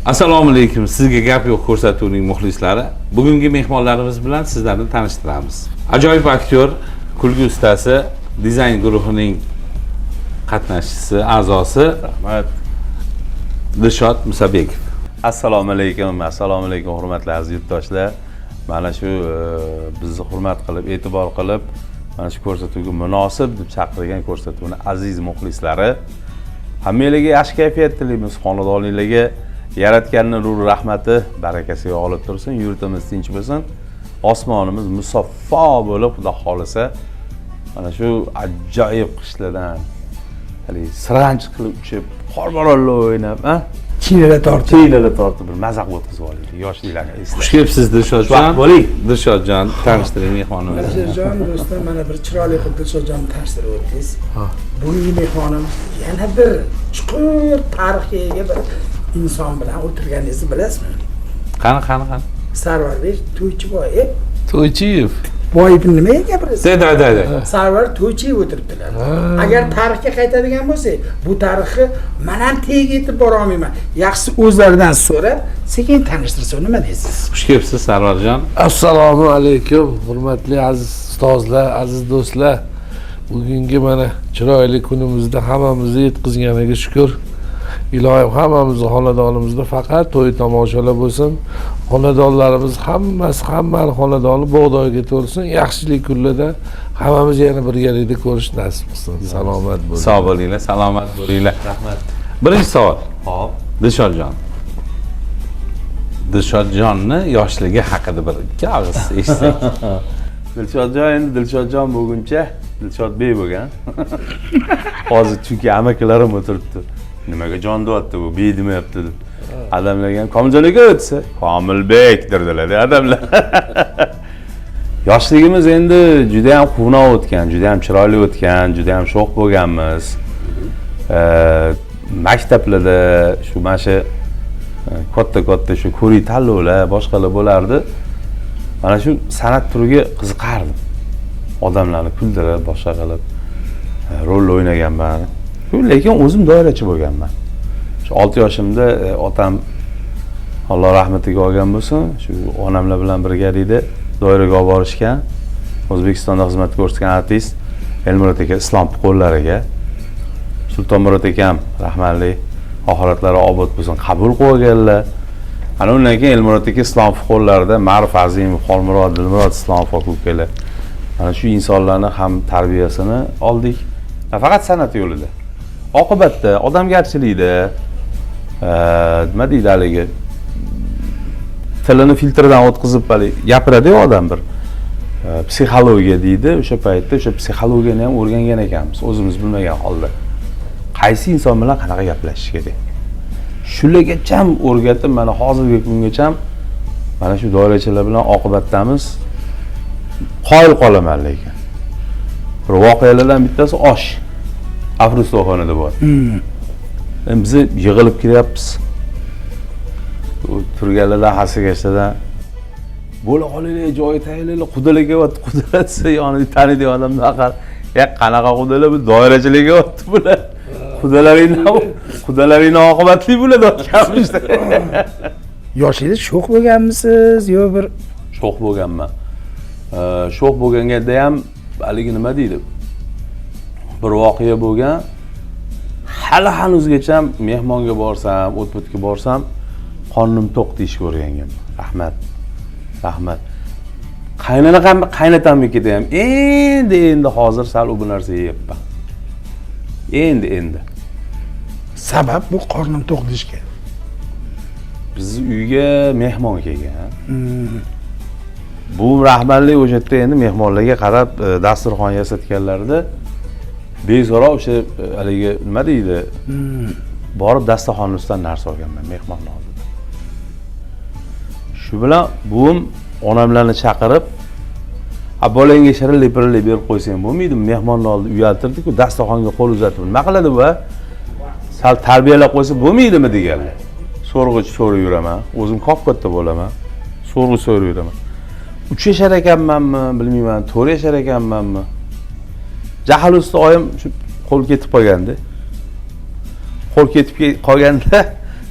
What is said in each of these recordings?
Assalomu alaykum. Sizga gap yo'q ko'rsatuvining muxlislari. Bugungi mehmonlarimiz bilan sizlarni tanishtiramiz. Ajoyib aktyor, kulgi ustasi, dizayn guruhining qatnashchisi, a'zosi Rahmat. Dilshod Musabekov. Assalomu alaykum hurmatli aziz yurtdoshlar. Mana shu bizni hurmat qilib, e'tibor qilib, mana shu ko'rsatuvga munosib deb chaqirgan ko'rsatuvning aziz muxlislari, hammanglarga yaxshi kayfiyat tilaymiz. Xonadoninglarga Yaratganning ruhi rahmati, barakasiga olib tursin, yurtimiz tinch bo'lsin, osmonimiz musaffo bo'lib, Xudo xolisa mana shu ajoyib qishlardan hali siranch qilib uchib, qorboronlar o'ynab, Chiylalar tortib bir mazaq o'tkazib olaylik. Yoshliklarni eslab. Xush kelibsiz Dilshodjon. bo'ling. Dilshodjon, tanishtiring mehmonimizni. Dilshodjon do'stim, mana bir chiroyli qilib Dilshodjonni tanishtirib o'tdingiz. Bugungi mehmonimiz yana bir chuqur tarixga ega bir inson bilan o'tirganingizni bilasizmi? Qani. Sarvarbek To'ychiboy. To'ychiyev. Boyib nimaga gapirasiz? Da. Sarvar To'ychiyev o'tiribdilar. Agar tarixga qaytadigan bo'lsak, bu tarixni men ham teg etib bora olmayman. Yaxshisi o'zlaridan so'rab, sekin tanishtirsa nima deysiz? Xush kelibsiz Sarvarjon. Assalomu alaykum, hurmatli aziz ustozlar, aziz do'stlar. Bugungi mana chiroyli kunimizda hammamizni yetkazganiga shukr. Ilohim hammamizni xonadonimizda faqat to'y tomoshalar bo'lsin. Xonadonlarimiz hamma xonadoni bug'doyga to'lsin. Yaxshilik kunlarda hammamiz yana birgalikda ko'rish nasib qilsin. Salomat bo'ling. Sog' bo'linglar, salomat bo'linglar. Rahmat. Birinchi savol. Hop. Dilshodjon. Dilshodjonni yoshligi haqida bir ikki og'iz eshitsak. Dilshodjon endi Dilshodjon bo'lguncha Dilshodbek bo'lgan. Hozir chunki amakalarim o'tiribdi. Nimaga jon deyapti bu, bey demayapti deb. Adamlarga ham Komiljon aka o'tsa, Komilbek derdilar adamlar. Yoshligimiz endi juda ham quvnoq o'tgan, juda ham chiroyli o'tgan, juda ham sho'x bo'lganmiz. Maktablarda shu mana shu katta shu ko'rik tanlovlar, boshqalar bo'lardi. Mana shu san'at turiga qiziqardim. Odamlarni kuldirib, boshqa qilib rol o'ynaganman. Lekin o'zim doirachi bo'lganman. Shu 6 yoshimda otam Alloh rahmatiga olgan bo'lsin, shu onamlar bilan birgalikda doiraga olib borishgan. O'zbekistonda xizmat ko'rsatgan artist Elmurod aka Islom qo'llariga Sultonmurod akam rahmatli oxiratlari obod bo'lsin, qabul qilganlar. Ana undan keyin Elmurod aka Islom qo'llarida Ma'ruf Azimov, Xolmurod, Dilmurod Islom ukalar. Mana shu insonlarning ham tarbiyasini oldik. Faqat san'at yo'lida. Oqibatda odamgarchilikda nima deydi haligi tilini filtrdan o'tkazib gapiradi-ku odam bir psixologiya deydi. O'sha paytda o'sha psixologiyani ham o'rgangan ekanmiz, o'zimiz bilmagan holda. Qaysi inson bilan qanaqa gaplashish kerak? Shulargacha ham o'rgatib, mana hozirgi kungacha ham mana shu doirachilar bilan oqibatdamiz. Qoyil qolaman lekin. Bir voqealardan bittasi osh. Afrustoxonada bor. Biz yig'ilib kiryapmiz. Turganlar hasigashadan bo'la qolinglar, joy tayinlaylar, qudalarga o'tdi, qudalatsa yonida taniydigan odamlar qarab, qanaqa qudalar bu doirachilikka o'tdi bular. Qudalaringni oqibatli bo'ladi o'tganmiz. Yoshingizda sho'x bo'lganmisiz yo bir sho'x bo'lganman. Sho'x bo'lganda ham haligi nima deydi? Bir voqea bo'lgan. Hali hanuzgacha mehmonga borsam, o't-o'tga borsam, qornim to'q deyishga o'rganganman. Rahmat. Qaynatamnikida ham endi hozir sal u narsa yeyapman. Endi. Sabab bu qornim to'q deyishga. Bizni uyga mehmon kelgan. Bu rahmatli o'sha yerda endi mehmonlarga qarab dasturxon yasatganlarida bezora o'sha haligi nima deydi? Borib dasturxonning ustidan narsa olganman mehmonni oldida. Shu bilan buvim onamlarni chaqirib, "Bolangga shirinlik berib qo'ysang bo'lmaydi, mehmonni oldida uyaltirdi-ku, dasturxonga qo'l uzatib, nima qiladi bu? Sal tarbiyalab qo'ysa bo'lmaydimi?" deganlar. So'rg'ich so'rib yuraman, o'zim katta bo'laman. So'rg'ich so'rib yuraman. 3 yashar ekanmanmi, bilmayman, 4 yashar ekanmanmi? Jahl ustida oyim shu qo'l ketib qolganda.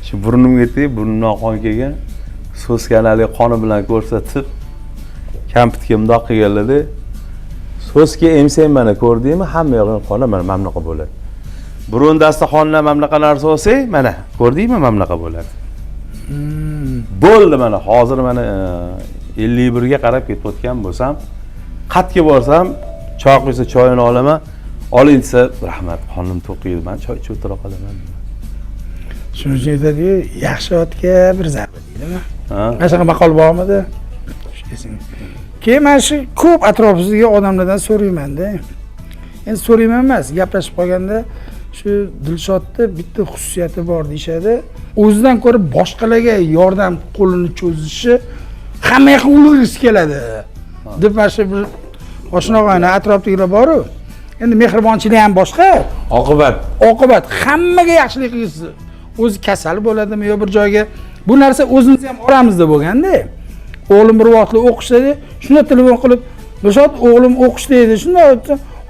shu burnimga tegib burnimdan qon kelgan so'skani haligi qoni bilan ko'rsatib kampitga mundoq qilganlarda so'ska emsang mana ko'rdingmi hamma yog'ing qoni mana bunaqa bo'ladi burundasida qondan mana bunaqa narsa olsang mana ko'rdingmi mana bunaqa bo'ladi bo'ldi mana hozir mana 51 ga qarab ketayotgan bo'lsam qatga borsam choy quysa choyini olaman oling desa rahmat qonim to'qiydi man choy ichib o'tira qolaman Shuning uchun aytadi-ku, yaxshi otga bir zarba deydimi? ha Mana shunaqa maqol bormidi? Keyin mana shu ko'p atrofimdagi odamlardan so'rayman-da. Endi so'rayman emas, gaplashib qolganda shu Dilshodda bitta xususiyati bor deyshadi. O'zidan ko'ra boshqalarga yordam qo'lini cho'zishi hamma yoqqa ulg'aygisi keladi. Deb mana shu bir oshnog'ayni atrofdagilar bor-ku. Endi mehribonchilik ham boshqa. Oqibat hammaga yaxshilik qilasiz. O'zi kasal bo'ladimi yo bir joyga bu narsa o'zimiz ham oramizda bo'lganda. O'g'lim bir vaqtli o'qishda, shunda telefon qilib, "Dilshod, o'g'lim o'qishda edi." Shunda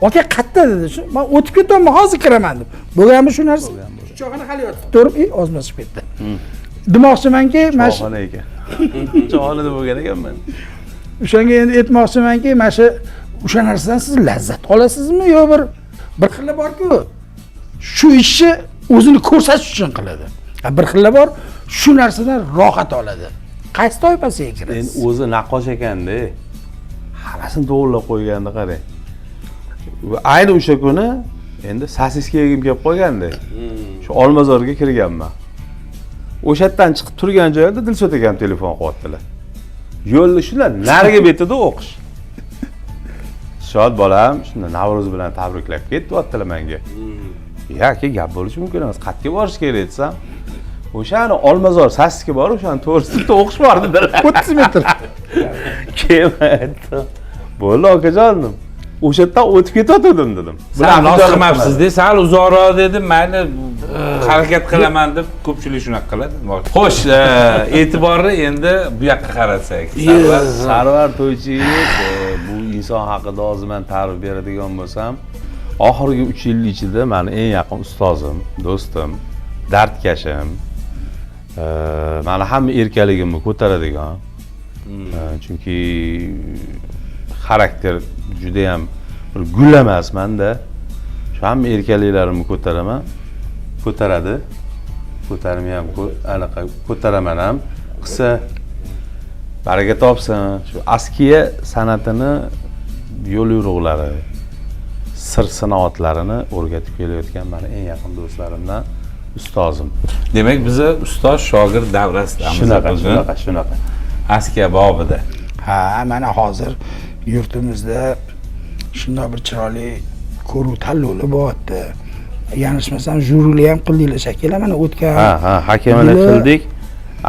aka qayerda dedi. Men o'tib ketaman, hozir kiraman deb. Bo'lganmi shu narsa? Choyxona hali yotib turib, ozmashib ketdi. Demoqchimanki, mana shu choyxona ekan choyxonada bo'lgan ekanman o'shanga endi aytmoqchimanki, mana shu o'sha narsadan siz lazzat olasizmi yo bir xilla bor-ku. Shu ishni o'zini ko'rsatish uchun qiladi. Bir xilla bor, shu narsadan rohat oladi. Qaysi toifasiga kirasiz? endi o'zi naqqosh ekanda hammasini to'g'irlab qo'yganda qarang ayni o'sha kuni endi sosiska yegim kelib qolganda shu Olmazorga kirganman o'sha yerdan chiqib turgan joyda Dilshod akam telefon qilyaptilar yo'lda shular nariga betida o'qish Dilshod bolam shunda Navro'z bilan tabriklab ketyaptilar menga aka gap bo'lishi mumkin emas qayerga borish kerak desam o'shani Olmazor sasiga borib o'shani to'g'risida o'qish bor dedilar 30 metr. keyin aytdim bo'ldi okajonim o'sha yerdan o'tib ketayotgandim dedim Sen nos qilmabsiz-da, sal uzoqroq dedim, mayli harakat qilaman deb ko'pchilik shunaqa qiladi. Xo'sh, e'tiborni endi bu yoqqa qaratsak. Sarvar To'ychiyev bu inson haqida hozir men ta'rif beradigan bo'lsam, oxirgi 3 yil ichida meni eng yaqin ustozim, do'stim, dardkashim, meni hamma erkaligimni ko'taradigan. Chunki xarakter juda ham bir gul emasman-da. Shu hamma erkaliklarimni ko'taraman. Ko'taradi. Ko'tarmay ham anaqa ko'taraman ham. Qisa baraka topsin. Shu askiya san'atini yo'l yo'riqlari, sir sanoatlarini o'rgatib kelayotgan meni eng yaqin do'stlarimdan ustozim. Demak, biza ustoz shogird davrasidamiz. Shunaqa. Askiya bobida. Ha, mana hozir yurtimizda shunday bir chiroyli ko'ruv tanlovlar bo'lyapti. Yanglishmasam, juruli ham qildinglar shekilli, mana o'tgan. Ha, hakamlik qildik.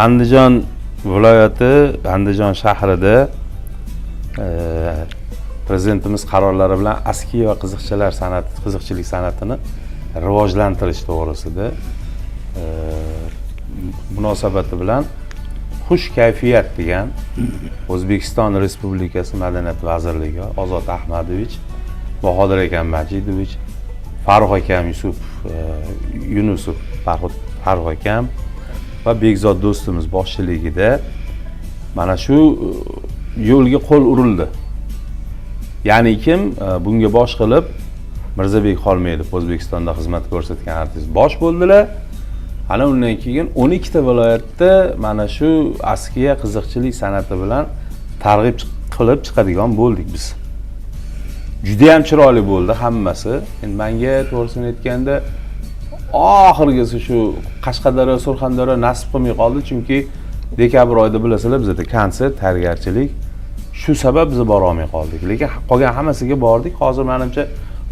Andijon viloyati, Andijon shahrida prezidentimiz qarorlari bilan askiya va qiziqchilik san'atini rivojlantirish to'g'risida munosabati bilan Xush kayfiyat degan O'zbekiston Respublikasi Madaniyat vazirligi Ozod Ahmadovich, Bahodir akam Majidovich, Farruh akam Yunusov Farruh akam va Bekzod do'stimiz boshchiligida mana shu yo'lga qo'l urildi. Ya'ni kim bunga bosh qilib Mirzabek Xolmedov O'zbekistonda xizmat ko'rsatgan artist bosh bo'ldilar. Ana undan keyin 12 ta viloyatda mana shu askiya qiziqchilik san'ati bilan targ'ib qilib chiqadigan bo'ldik biz. Juda ham chiroyli bo'ldi hammasi. Endi menga to'g'risini aytganda oxirgisi shu Qashqadaryo, Surxondaryo nasib qilmay qoldi, chunki dekabr oyida bilasizlar bizda konsert, tayyorgarchilik shu sabab biz bora olmay qoldik. Lekin qolgan hammasiga bordik. Hozir menimcha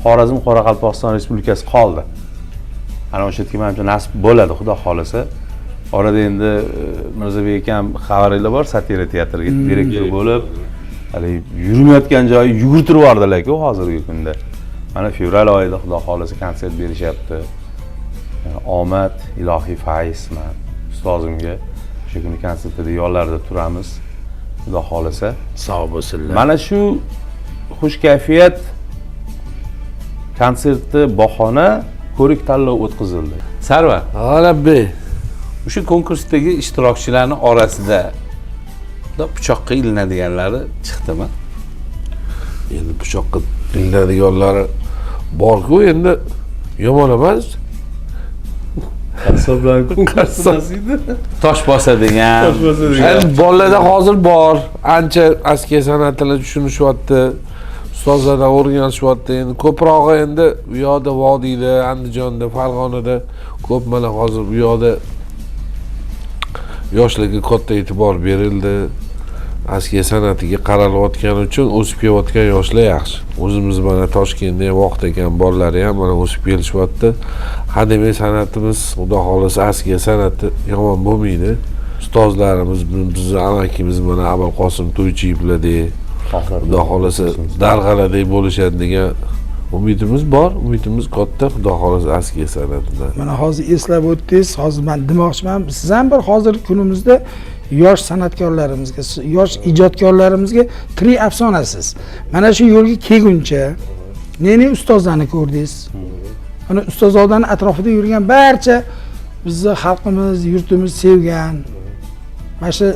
Xorazm, Qoraqalpog'iston Respublikasi qoldi. Ana o'sha yerga menimcha nasib bo'ladi, Xudo xolasa. Orada endi Mirzabek akam xabaringlar bor, Satira teatriga direktor bo'lib, hali yurmayotgan joyi yugurtirib yubordilar-ku hozirgi kunda. Mana fevral oyida Xudo xolasa konsert berishyapti. Omad, ilohiy fayz men ustozimga o'sha kuni konsertda yo'llarda turamiz. Xudo xolasa Sog' bo'lsinlar. Mana shu xush kayfiyat konserti bahona ko'rik tanlov o'tkazildi. Sarvar, G'alabbey. O'sha konkursdagi ishtirokchilarning orasida pichoqqa ilinadiganlari chiqdimi? Endi pichoqqa ilinadiganlari bor-ku, endi yomon emas. Qassob bilan qassob Tosh bosadigan. Endi bolalarda hozir bor, ancha askiya san'atini tushunishyapti. Ustozlardan o'rganishyapti. Endi ko'prog'i endi u yoqda Vodiyda, Andijonda, Farg'onada ko'p mana hozir bu yoqda yoshlarga katta e'tibor berildi. Askiya san'atiga qaralayotgani uchun o'sib kelayotgan yoshlar yaxshi. O'zimiz mana Toshkentda ham vaqt ekan bolalari ham mana o'sib kelishyapti. Hademay san'atimiz, xudo xolasa askiya san'ati yomon bo'lmaydi. Ustozlarimiz, bizning amakimiz mana Abolqosim To'ychiyevlardek, xudo xolasa Darg'aladek bo'lishadi degan umidimiz bor. Umidimiz katta, xudo xolasa askiya san'atidan. Mana hozir eslab o'tdingiz, hozir men demoqchiman, siz ham bir hozirgi kunimizda yosh san'atkorlarimizga, yosh ijodkorlarimizga tirik afsonasiz. Mana shu yo'lga kelguncha ne ustozlarni ko'rdingiz. Mana ustozlarning atrofida yurgan barcha bizni xalqimiz, yurtimiz sevgan mana shu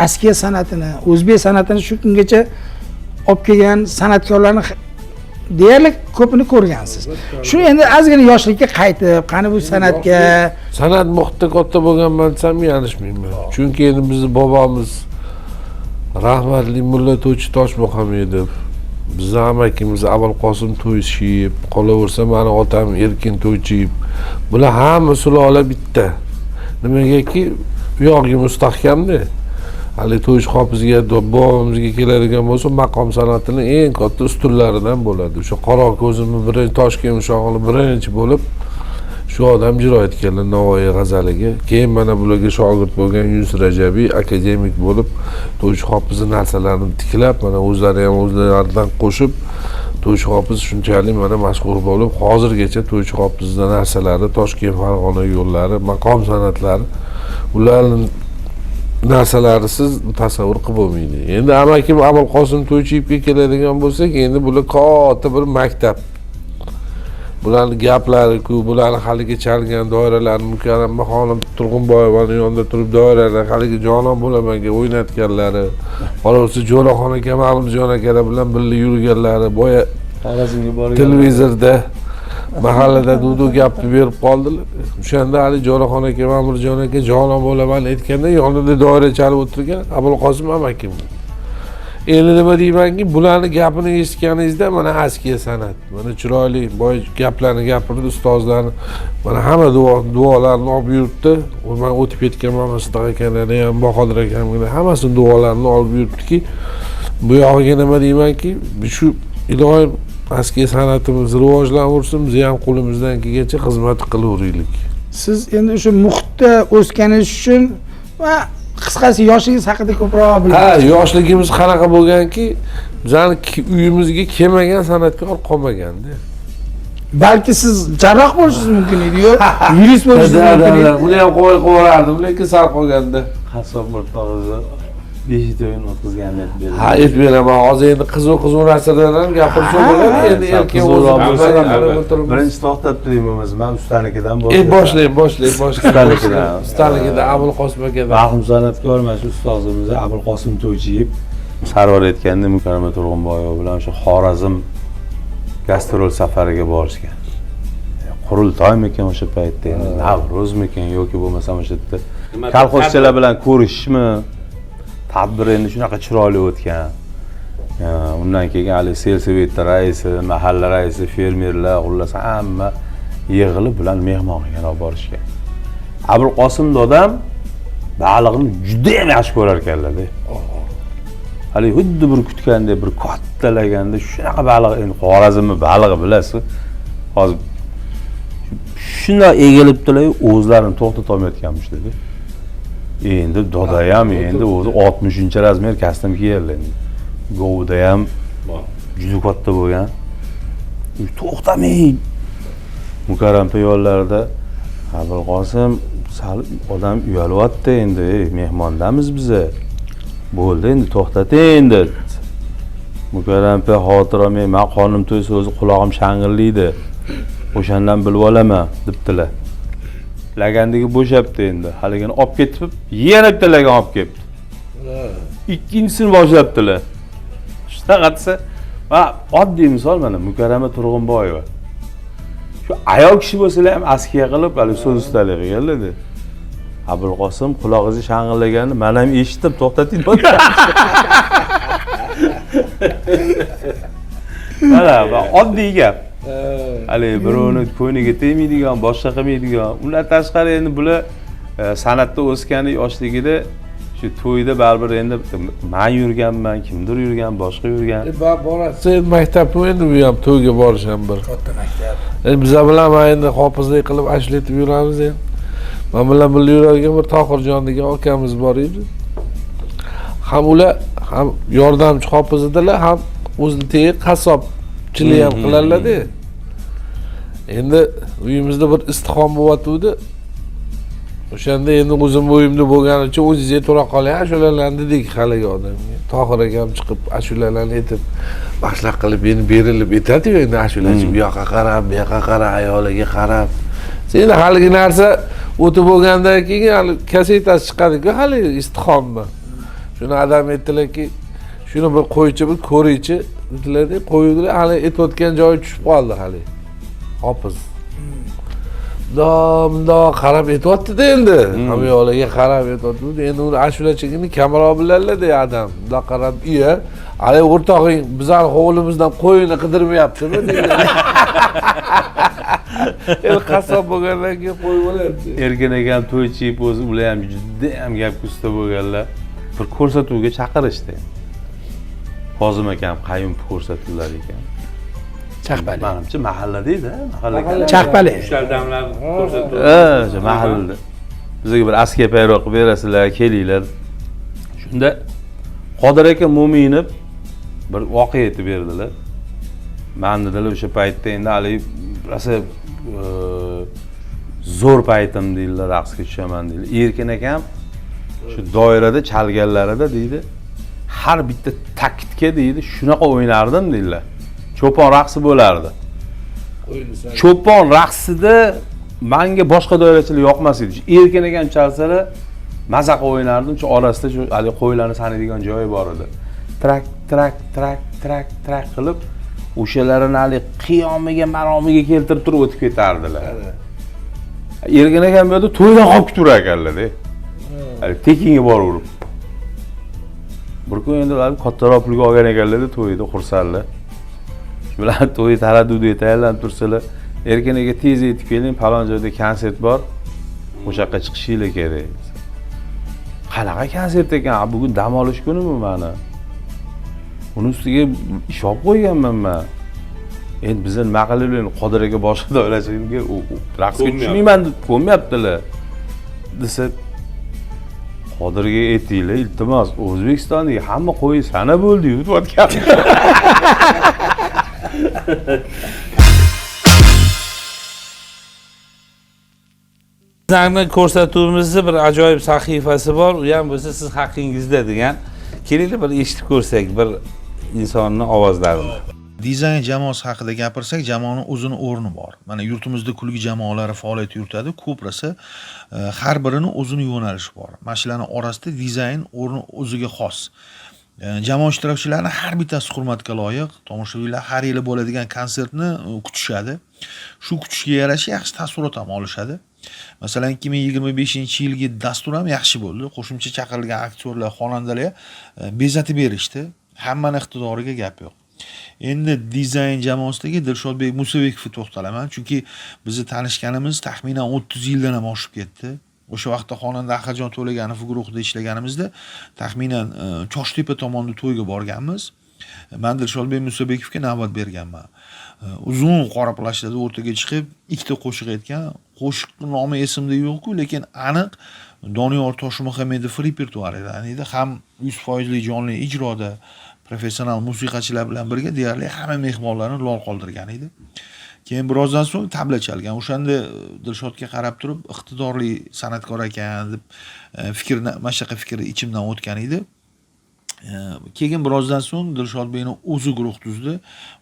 askiya san'atini, o'zbek san'atini shu kungacha olib kelgan san'atkorlarni deyarli ko'pini ko'rgansiz. Shu endi ozgina yoshlikka qaytib, qani bu san'atga San'at muhitda katta bo'lganman desam yanglishmayman. Chunki endi bizning bobomiz rahmatli Mulla To'ychi Toshmuhammedov, bizning amakimiz Abolqosim To'ychiyev, qolaversa meni otam Erkin To'ychiyev. Bular hamma sulola bitta. Nimagaki u yog'i mustahkamda. Hali To'ychi hofizga, bobomizga keladigan bo'lsa, maqom san'atining eng katta ustunlaridan bo'ladi. O'sha qora ko'zimni birinchi Toshkent shog'ili birinchi bo'lib shu odam ijro etganlar Navoiy g'azaliga. Keyin mana bularga shogird bo'lgan Yunus Rajabiy akademik bo'lib To'ychi hofizning narsalarini tiklab, mana o'zlari ham o'zlaridan qo'shib To'ychi hofiz shunchalik mana mashhur bo'lib, hozirgacha To'ychi hofizning narsalari, Toshkent Farg'ona yo'llari, maqom san'atlari ularning narsalarisiz tasavvur qilib bo'lmaydi. Endi amakim Abolqosim To'ychiyevga keladigan bo'lsak, endi bular katta bir maktab. Bularning gaplari-ku, bularning haligi chalgan doiralarni Mukarram xonim Turg'unboyevaning yonida turib doiralar haligi jonon bo'lamanga o'ynatganlari, qolaversa Jo'raxon aka, Ma'murjon akalar bilan birga yurganlari, boya Xorazmga borgan. televizorda mahallada dudu gapni berib qoldilar. O'shanda hali Jo'raxon aka, Ma'murjon aka jonon bo'laman aytganda yonida doira chalib o'tirgan Abolqosim amakim. Endi nima deymanki, bularning gapini eshitganingizda mana askiya san'at, mana chiroyli boy gaplarni gapirdi ustozlarni, mana hamma duolarni olib yuribdi. Men o'tib ketgan Mamasiq akalari ham, Bahodir akamlar hammasini duolarini olib yuribdiki, bu yog'iga nima deymanki, shu iloyim askiya san'atimiz rivojlanaversin, biz ham qo'limizdan kelgancha xizmat qilaveraylik. siz endi o'sha muhitda o'sganingiz uchun va qisqasi yoshingiz haqida ko'proq bilasiz. Ha, yoshligimiz qanaqa bo'lganki, bizning uyimizga kelmagan san'atkor qolmaganda. Balki siz jarroh bo'lishingiz mumkin edi-yu, yurist bo'lishingiz mumkin edi. Buni ham qo'yardim, lekin sal qolganda. Qassob o'rtog'izni 5 o'yin o'tkazgan deb berdi. Ha, aytib beraman. Hozir endi qiziq narsalar ham gapirsa bo'ladi. Endi erkin o'zi birinchi to'xtab turing bo'lmasa, men ustanikidan boshlayman. Ustanikidan Abolqosim akadan. Marhum san'atkor mana shu ustozimiz Abolqosim To'ychiyev sarvar etganda Mukarram Turg'unboyev bilan o'sha Xorazm gastrol safariga borishgan. Qurultoymikan o'sha paytda, endi Navruzmikan yoki bo'lmasa o'sha yerda kolxozchilar bilan ko'rishishmi? Tadbir endi shunaqa chiroyli o'tgan. Undan keyin hali selsevit raisi, mahalla raisi, fermerlar, xullas hamma yig'ilib bilan mehmonxonaga olib borishgan. Abolqosim dodam baliqni juda ham yaxshi ko'rar ekanlar-da. Hali xuddi bir kutgandek, bir kattalaganda shunaqa baliq, endi Xorazmni balig'i bilasiz. Hozir shunday egilibdilar, o'zlarini to'xtata olmayotganmish dedi. Endi dodayam endi o'zi 60-razmer kostyum kiygan endi. Govda ham juda katta bo'lgan. To'xtamay Mukarram yo'llarida Abolqosim sal odam uyalyapti endi, mehmondamiz biza. Bo'ldi endi to'xtating dedi. Mukarram xotiramay, men qonim to'ysa o'zi qulog'im shang'illaydi. O'shandan bilib olaman debdilar. lagandagi bo'shabdi endi. Haligini olib ketib, yana bitta lagan olib kelibdi. Ikkinchisini boshlabdilar. Shunaqasi va oddiy misol mana Mukarrama Turg'unboyeva. Shu ayol kishi bo'lsalar ham askiya qilib, hali so'z ustaligiga keldi. Abulqosim qulog'ingizni shang'illaganini men ham eshitdim, to'xtating. Mana va oddiy gap. Hali birovni ko'niga tegmaydigan, boshqa qilmaydigan. Undan tashqari endi bular san'atda o'sgani yoshligida shu to'yda baribir endi men yurganman, kimdir yurgan, boshqa yurgan. Borasiz endi maktabmi endi bu ham to'yga borish ham bir. Katta maktab. Bizlar bilan mana endi hofizlik qilib ashula aytib yuramiz endi. Men bilan birga yuradigan bir Tohirjon degan akamiz bor edi. Ham ular ham yordamchi hofiz edilar, ham o'zligi qassobchilik ham qilarlar-da. Endi uyimizda bir istixom bo'lyotdi. O'shanda endi o'zim bo'yimda bo'lgani uchun o'zingizga to'ra qoling, ashulalarni dedik haligi odamga. Tohir akam chiqib ashulalarni aytib, boshliq qilib endi berilib aytadi-yu, endi ashulachi bu yoqqa qarab, bu yoqqa qarab, ayoliga qarab. Endi haligi narsa o'tib bo'lgandan keyin hali kasetasi chiqadi-ku, hali istixommi. Shuni adam aytdilarki, shuni bir qo'ychi, bir ko'riychi dedilar-da, qo'ydilar, hali aytayotgan joyi tushib qoldi hali. Hofiz. Bundoq qarab aytayotdi-da endi. Hamyoliga qarab aytayotdi. Endi uni ashulachigini kamera bilanlar-da adam. Bundoq qarab, "Iya, hali o'rtog'ing bizlar hovlimizdan qo'yini qidirmayaptimi?" dedi. El qassob bo'lgandan keyin qo'y bo'ladi. Erkin akam to'ychi o'zi ular ham juda ham gapga usta bo'lganlar. Bir ko'rsatuvga chaqirishdi. Kozim akam qayyum ko'rsatuvlar ekan. Chaqbali. Menimcha mahallada edi, mahallada. Chaqbali. Ushlar damlar ko'rsatuv. Mahallada. Bizga bir askiya payroq qilib berasizlar, kelinglar. Shunda Qodir aka mo'minib bir voqea aytib berdilar. Men dedilar o'sha paytda endi hali rosa zo'r paytim deydilar, raqsga tushaman deydilar. Erkin akam shu doirada chalganlarida deydi, har bitta taktga deydi, shunaqa o'ynardim deydilar. Cho'pon raqsi bo'lardi. Cho'pon raqsida menga boshqa doirachilar yoqmas edi. Erkin akam chalsalar mazaqa o'ynardim, shu orasida shu hali qo'ylarni sanaydigan joyi bor edi. Trak qilib o'shalarini hali qiyomiga, maromiga keltirib turib o'tib ketardilar. Erkin akam bu yerda to'ydan qolib turar ekanlar-da. Hali tekinga boraverib. Bir kun endi kattaroq pulga olgan ekanlar-da to'yda xursandlar. Shu bilan to'y taraddudi tayyorlanib tursalar, Erkin aka tez yetib keling, falon joyda konsert bor. O'sha yoqqa chiqishinglar kerak. Qanaqa konsert ekan? Bugun dam olish kunimi meni? Uni ustiga ish olib qo'yganman men. Endi bizni nima qilaylik, Qodir aka boshqa doirachiga raqsga tushmayman deb ko'nmayaptilar. Desa, Qodirga aytinglar, iltimos, O'zbekistondagi hamma qo'y sana bo'ldi, yutayotgan. Bizlarning ko'rsatuvimizda bir ajoyib sahifasi bor, u ham bo'lsa siz haqingizda degan. Kelinglar bir eshitib ko'rsak bir insonning ovozlarini. Dizayn jamoasi haqida gapirsak, jamoaning o'zini o'rni bor. Mana yurtimizda kulgi jamoalari faoliyat yuritadi. Ko'prasi har birining o'zini yo'nalishi bor. Mana shularning orasida dizayn o'rni o'ziga xos. Jamoa ishtirokchilarining har bittasi hurmatga loyiq. Tomoshabinlar har yili bo'ladigan konsertni kutishadi. Shu kutishga yarasha yaxshi taassurot ham olishadi. Masalan, 2025-yilgi dastur ham yaxshi bo'ldi. Qo'shimcha chaqirilgan aktyorlar, xonandalar bezatib berishdi. Hammaning iqtidoriga gap yo'q. Endi dizayn jamoasidagi Dilshodbek Musabekovga to'xtalaman, chunki bizni tanishganimiz taxminan 30 yildan ham oshib ketdi. O'sha vaqtda xonanda Ahadjon To'laganov guruhida ishlaganimizda taxminan Choshtepa tomonda to'yga borganmiz. Men Dilshodbek Musabekovga navbat berganman. Uzun qora plashlarda o'rtaga chiqib, ikkita qo'shiq aytgan. Qo'shiqning nomi esimda yo'q-ku, lekin aniq Doniyor Toshmuhamedov repertuar edi. Ham 100% jonli ijroda professional musiqachilar bilan birga deyarli hamma mehmonlarni lol qoldirgan edi. Keyin birozdan so'ng tabla chalgan. O'shanda Dilshodga qarab turib, iqtidorli san'atkor ekan deb mashaqqa fikri ichimdan o'tgan edi. Keyin birozdan so'ng Dilshodbekni o'zi guruh tuzdi.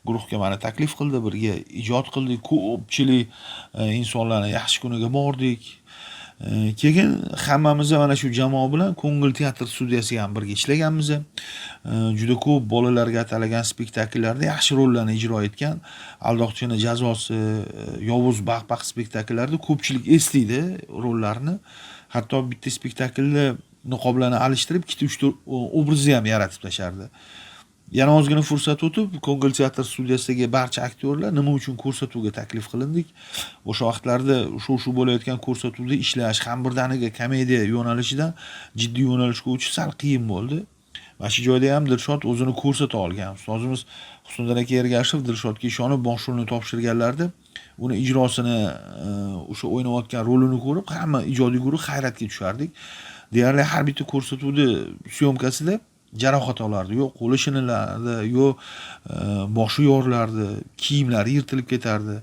Guruhga meni taklif qildi, birga ijod qildik. Ko'pchilik insonlarning yaxshi kuniga bordik. Keyin hammamiz mana shu jamoa bilan Ko'ngil teatr studiyasiga ham birga ishlaganmiz. Juda ko'p bolalarga atalgan spektakllarda yaxshi rollarni ijro etgan. Aldoqchini jazosi, Yovuz baqbaq spektakllarida ko'pchilik eslaydi rollarni. Hatto bitta spektaklda niqoblarni alishtirib, 2-3 obrazni ham yaratib tashardi. Yana ozgina fursat o'tib, Ko'ngil teatr studiyasidagi barcha aktyorlar nima uchun ko'rsatuvga taklif qilindik. O'sha vaqtlarda shu bo'layotgan ko'rsatuvda ishlash ham birdaniga komediya yo'nalishidan jiddiy yo'nalishga o'tish sal qiyin bo'ldi. Mana shu joyda ham Dilshod o'zini ko'rsata olgan. Ustozimiz Husniddin aka Ergashev Dilshodga ishonib bosh rolni topshirganlarida uni ijrosini, o'sha o'ynayotgan rolini ko'rib, hamma ijodiy guruh hayratga tushardik. Deyarli har bitta ko'rsatuvda syomkasida jarohat olardi, yo qo'li shinilardi, yo boshi yorilardi, kiyimlari yirtilib ketardi.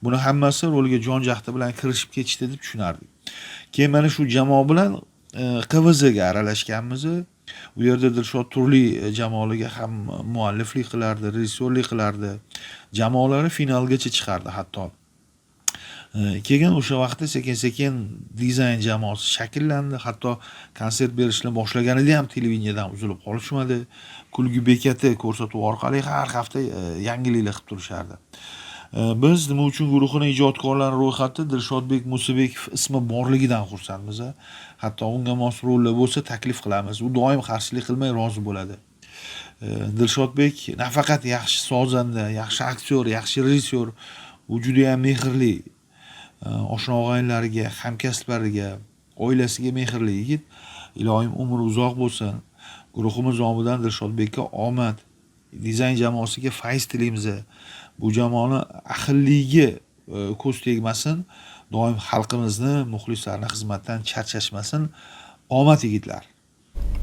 Buni hammasi rolga jon-jahdi bilan kirishib ketishdi deb tushunardik. Keyin mana shu jamoa bilan QVZga aralashganmiz. U yerda Dilshod turli jamoalarga ham mualliflik qilardi, rejissyorlik qilardi. Jamoalari finalgacha chiqardi hatto. Keyin o'sha vaqtda sekin-sekin dizayn jamoasi shakllandi. Hatto konsert berishni boshlaganida ham televideniyadan uzilib qolishmadi. Kulgi bekati ko'rsatuv orqali har hafta yangiliklar qilib turishardi. Biz nima uchun guruhining ijodkorlari ro'yxatida Dilshodbek Musibekov ismi borligidan xursandmiz. Hatto unga mos rollar bo'lsa taklif qilamiz. U doim qarshilik qilmay rozi bo'ladi. Dilshodbek nafaqat yaxshi sozanda, yaxshi aktyor, yaxshi rejissyor, u juda ham mehrli. Oshna og'aynilariga, hamkasblariga, oilasiga mehrli yigit. Ilohim umri uzoq bo'lsin. Guruhimiz nomidan Dilshodbekka omad, dizayn jamoasiga fayz tilaymiz. Bu jamoani ahilligiga ko'z tegmasin. Doim xalqimizni, muxlislarni xizmatdan charchashmasin. Omad yigitlar.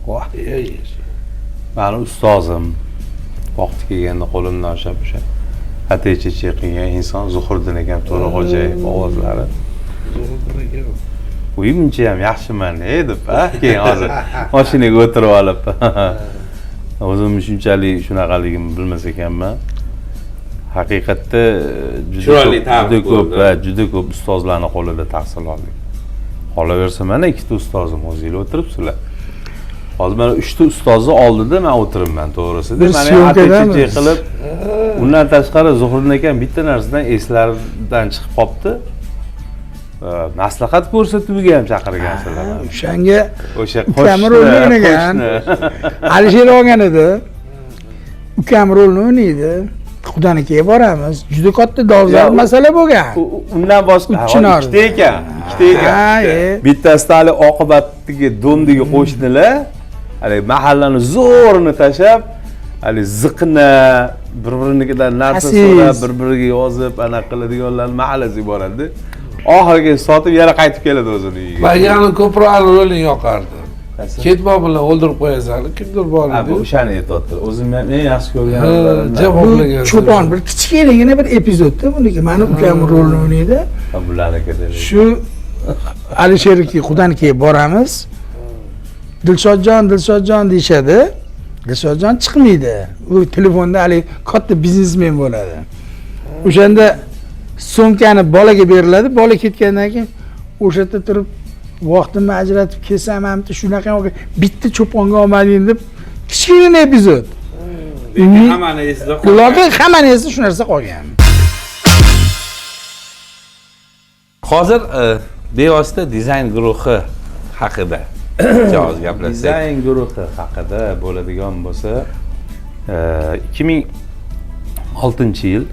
Voh. Mani ustozim vaqti kelganda qo'limdan ushlab o'sha Atecheche qilgan inson Zuhriddin akam To'rag'o'jayev ovozlari. Uyimcha ham yaxshiman deb, keyin hozir mashinaga o'tirib olib. O'zim shunchalik shunaqaligimni bilmas ekanman. Haqiqatda juda ko'p ustozlarning qo'lida tahsil oldik. Qolaversa mana ikkita ustozim o'zinglar o'tiribsizlar. Hozir mana 3 ta ustozni oldida men o'tiribman, to'g'risi. Mana Atecheche qilib, undan tashqari Zuhriddin akam bitta narsadan eslaridan chiqib qopti. Maslahat ko'rsatuviga ham chaqirgansizlar. O'shanga o'sha ukam rolni o'ynagan. Alisher olgan edi. Ukam rolni o'ynaydi. Xudonikiga boramiz. Juda katta dolzarb masala bo'lgan. Undan boshqa ikkita ekan. Bittasida hali oqibatdagi do'mdagi qo'shnilar, hali mahallani zo'rini tashab, hali ziqna bir-birinikidan narsa so'rab, bir-biriga yozib, ana qiladiganlarning mahallasiga boradi. Oxiriga sotib yana qaytib keladi o'zini uyiga. Bagani ko'proq roling yoqardi. Ketma bilan o'ldirib qo'yasan, kimdir bor edi. Bu o'shani aytayapti. O'zim ham eng yaxshi ko'rganim. Cho'pon bir kichkinagina bir epizodda buniki mani ukam rolni o'ynaydi. Bularniki. Shu Alisherki Xudonikiga boramiz. Dilshodjon deyshadi. Dilshodjon chiqmaydi. U telefonda hali katta biznesmen bo'ladi. O'shanda so'mkani bolaga beriladi. Bola ketgandan keyin o'sha yerda turib vaqtimni ajratib kelsam ham shunaqa bitta cho'ponga olmading deb kichkina epizod. Hammani esida qolgan. Ularga hammani esida shu narsa qolgan. Hozir bevosita dizayn guruhi haqida biroz gaplashsak. Dizayn guruhi haqida bo'ladigan bo'lsa, 2006-yil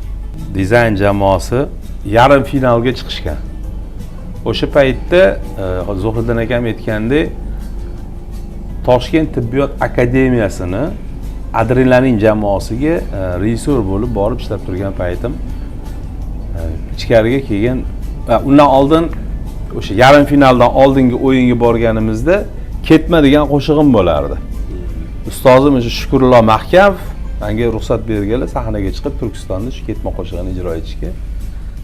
dizayn jamoasi yarim finalga chiqishgan. O'sha paytda Zuhriddin akam aytgandek, Toshkent tibbiyot akademiyasini adrenalin jamoasiga rejissyor bo'lib borib ishlab turgan paytim ichkariga kelgan. Undan oldin o'sha yarim finaldan oldingi o'yinga borganimizda Ketma degan qo'shig'im bo'lardi. Ustozim o'sha Shukurullo Mahkamov menga ruxsat berganlar sahnaga chiqib Turkistonda shu Ketma qo'shig'ini ijro etishga.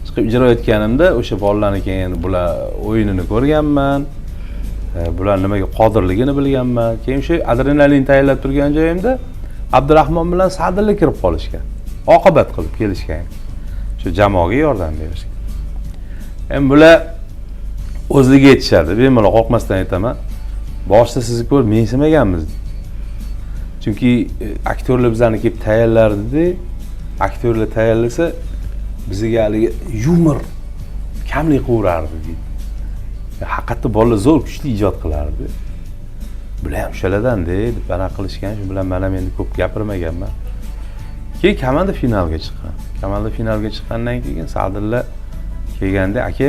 Chiqib ijro etganimda o'sha bolalarni keyin bular o'yinini ko'rganman. Bular nimaga qodirligini bilganman. Keyin o'sha adrenalin tayyorlab turgan joyimda Abdurahmon bilan Sadilla kirib qolishgan. Oqibat qilib kelishgan. Shu jamoaga yordam berishgan. Bular o'zligi yetishadi. Bemalol qo'rqmasdan aytaman. Boshida sizni ko'rib mensimaganmiz. Chunki aktyorlar bizlarni kelib tayyorlardi. Aktyorlar tayyorlasa bizga haligi yumor kamlik qilaverardi deydi. Haqiqatda bolalar zo'r kuchli ijod qilardi. Bular ham o'shalardan deb bana qilishgan, shu bilan men ham endi ko'p gapirmaganman. Keyin komanda finalga chiqqan. Komanda finalga chiqqandan keyin Sadilla kelganda, aka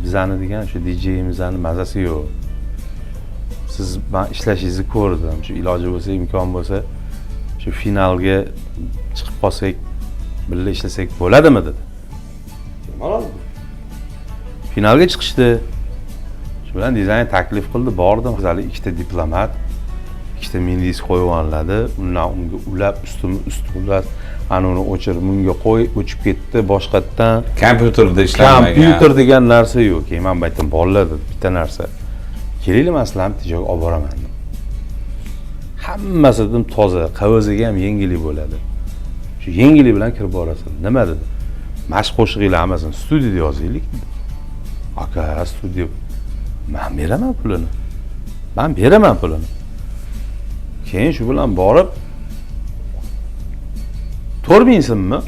bizani degan shu DJ'imizning mazasi yo'q. Siz men ishlashingizni ko'rdim. Shu iloji bo'lsa, imkon bo'lsa, shu finalga chiqib qolsak, birga ishlasak bo'ladimi dedi. Malol. Finalga chiqishdi. Shu bilan dizayn taklif qildi, bordim. Hali ikkita diplomat, ikkita mindis qo'yib oladi. Undan unga ulab, ustunlab, anuni o'chirib, unga qo'y, o'chib ketdi boshqatdan. Kompyuterda ishlamagan. Kompyuter degan narsa yo'q. Keyin men aytdim, bolalar dedi, bitta narsa. Kelinglar, men sizlarni tijoratga olib boraman. Hammasi dedim toza, qavaziga ham yengillik bo'ladi. Shu yengillik bilan kirib borasiz. Nima dedi? Mashq qo'shig'inglar hammasini studiyada yozaylik dedi. Aka, studiya men beraman pulini. Men beraman pulini. Keyin shu bilan borib 4000 so'mmi?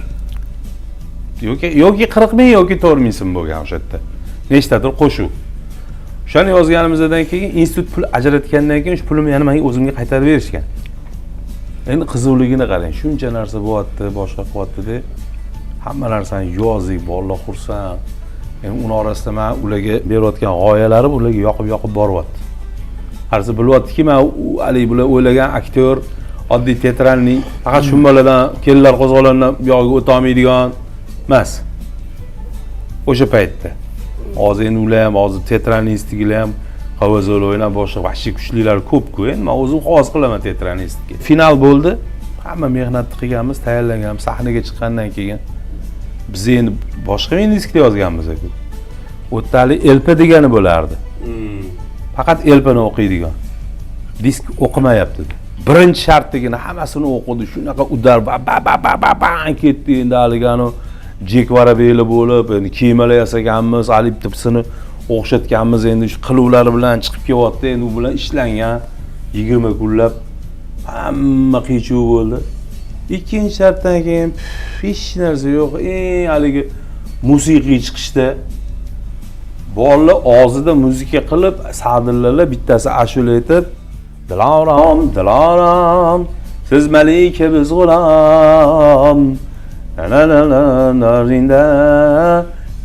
Yoki 40 ming yoki 4000 so'm bo'lgan o'sha yerda. Nechtadir qo'shuv. O'shani yozganimizdan keyin institut pul ajratgandan keyin shu pulimni yana menga o'zimga qaytarib berishgan. Endi qizuvligini qarang, shuncha narsa bo'lyapti, boshqa qilyapti deb hamma narsani yozdik, bolalar xursand. Endi uni orasida men ularga berayotgan g'oyalarim ularga yoqib boryapti. Harsi bilyaptiki, men hali bular o'ylagan aktyor, oddiy teatralniy, faqat shu boladan kelinlar qo'zg'olondan bu yoqqa o'ta olmaydigan emas. O'sha paytda. Hozir endi ular ham, hozir teatralniystigilar ham qavazol o'ynab boshqa vahshiy kuchlilar ko'p-ku. Endi men o'zim xos qilaman teatralnistga. Final bo'ldi. Hamma mehnatni qilganmiz, tayyorlanganmiz. Sahnaga chiqqandan keyin biz endi boshqa mindisga yozganmiz-ku. O'tali LP degani bo'lardi. Faqat LPni o'qiydigan. Disk o'qimayapti. Birinchi shartligini hammasini o'qidi. Shunaqa udar ba ketdi endi haligani Jek Varabeyli bo'lib, endi kiyimlar yasaganmiz, alib tipsini o'xshatganmiz, endi shu qiluvlari bilan chiqib kelyapti, endi u bilan ishlangan 20 kunlab hamma qiyshuv bo'ldi. Ikkinchi shartdan keyin hech narsa yo'q. Haligi musiqiy chiqishda bolalar og'zida muzika qilib, Sadillalar bittasi ashula aytib, Dilorom, Dilorom, siz malika biz g'ulom. Narinda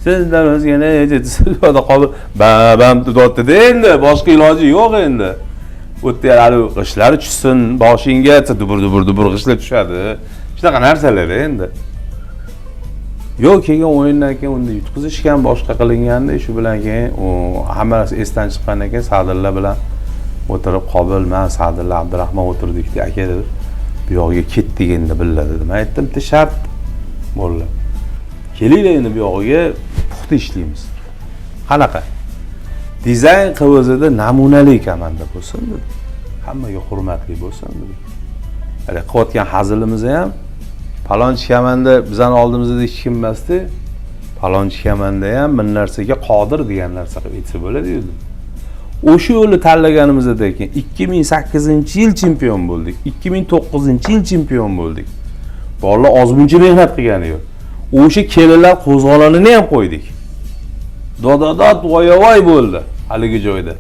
sizlar o'zgani sizlarda qolib babam tutdi endi boshqa iloji yo'q endi. O'tda hali g'ishlari tushsin, boshingga dubur g'ishlar tushadi. Shunaqa narsalar endi. Yo'q, kelgan o'yindan keyin unda yutqizishgan, boshqa qilinganda, shu bilan keyin u hammasi esdan chiqqandan keyin Sadilla bilan o'tirib Qobil, men Sadilla, Abdurahmon o'tirdik, aka dedi. Bu yoqqa ketdik endi billa dedi. Men aytdim, "Bitta shart bolalar. Kelinglar endi bu yog'iga puxta ishlaymiz." Qanaqa? Dizayn qivozida namunali komanda bo'lsin dedi. Hammaga hurmatli bo'lsin dedi. Hali qilayotgan hazilimiz ham palonchi komanda bizning oldimizda hech kim emasdi. Palonchi komanda ham bir narsaga qodir degan narsa qilib aytsa bo'ladi dedi. O'sha yo'lni tanlaganimizdan keyin 2008-yil chempion bo'ldik. 2009-yil chempion bo'ldik. Bolalar ozmuncha mehnat qilgani yo'q. O'sha kelinlar qo'zg'olonini ham qo'ydik. Dododod voy bo'ldi haligi joyda.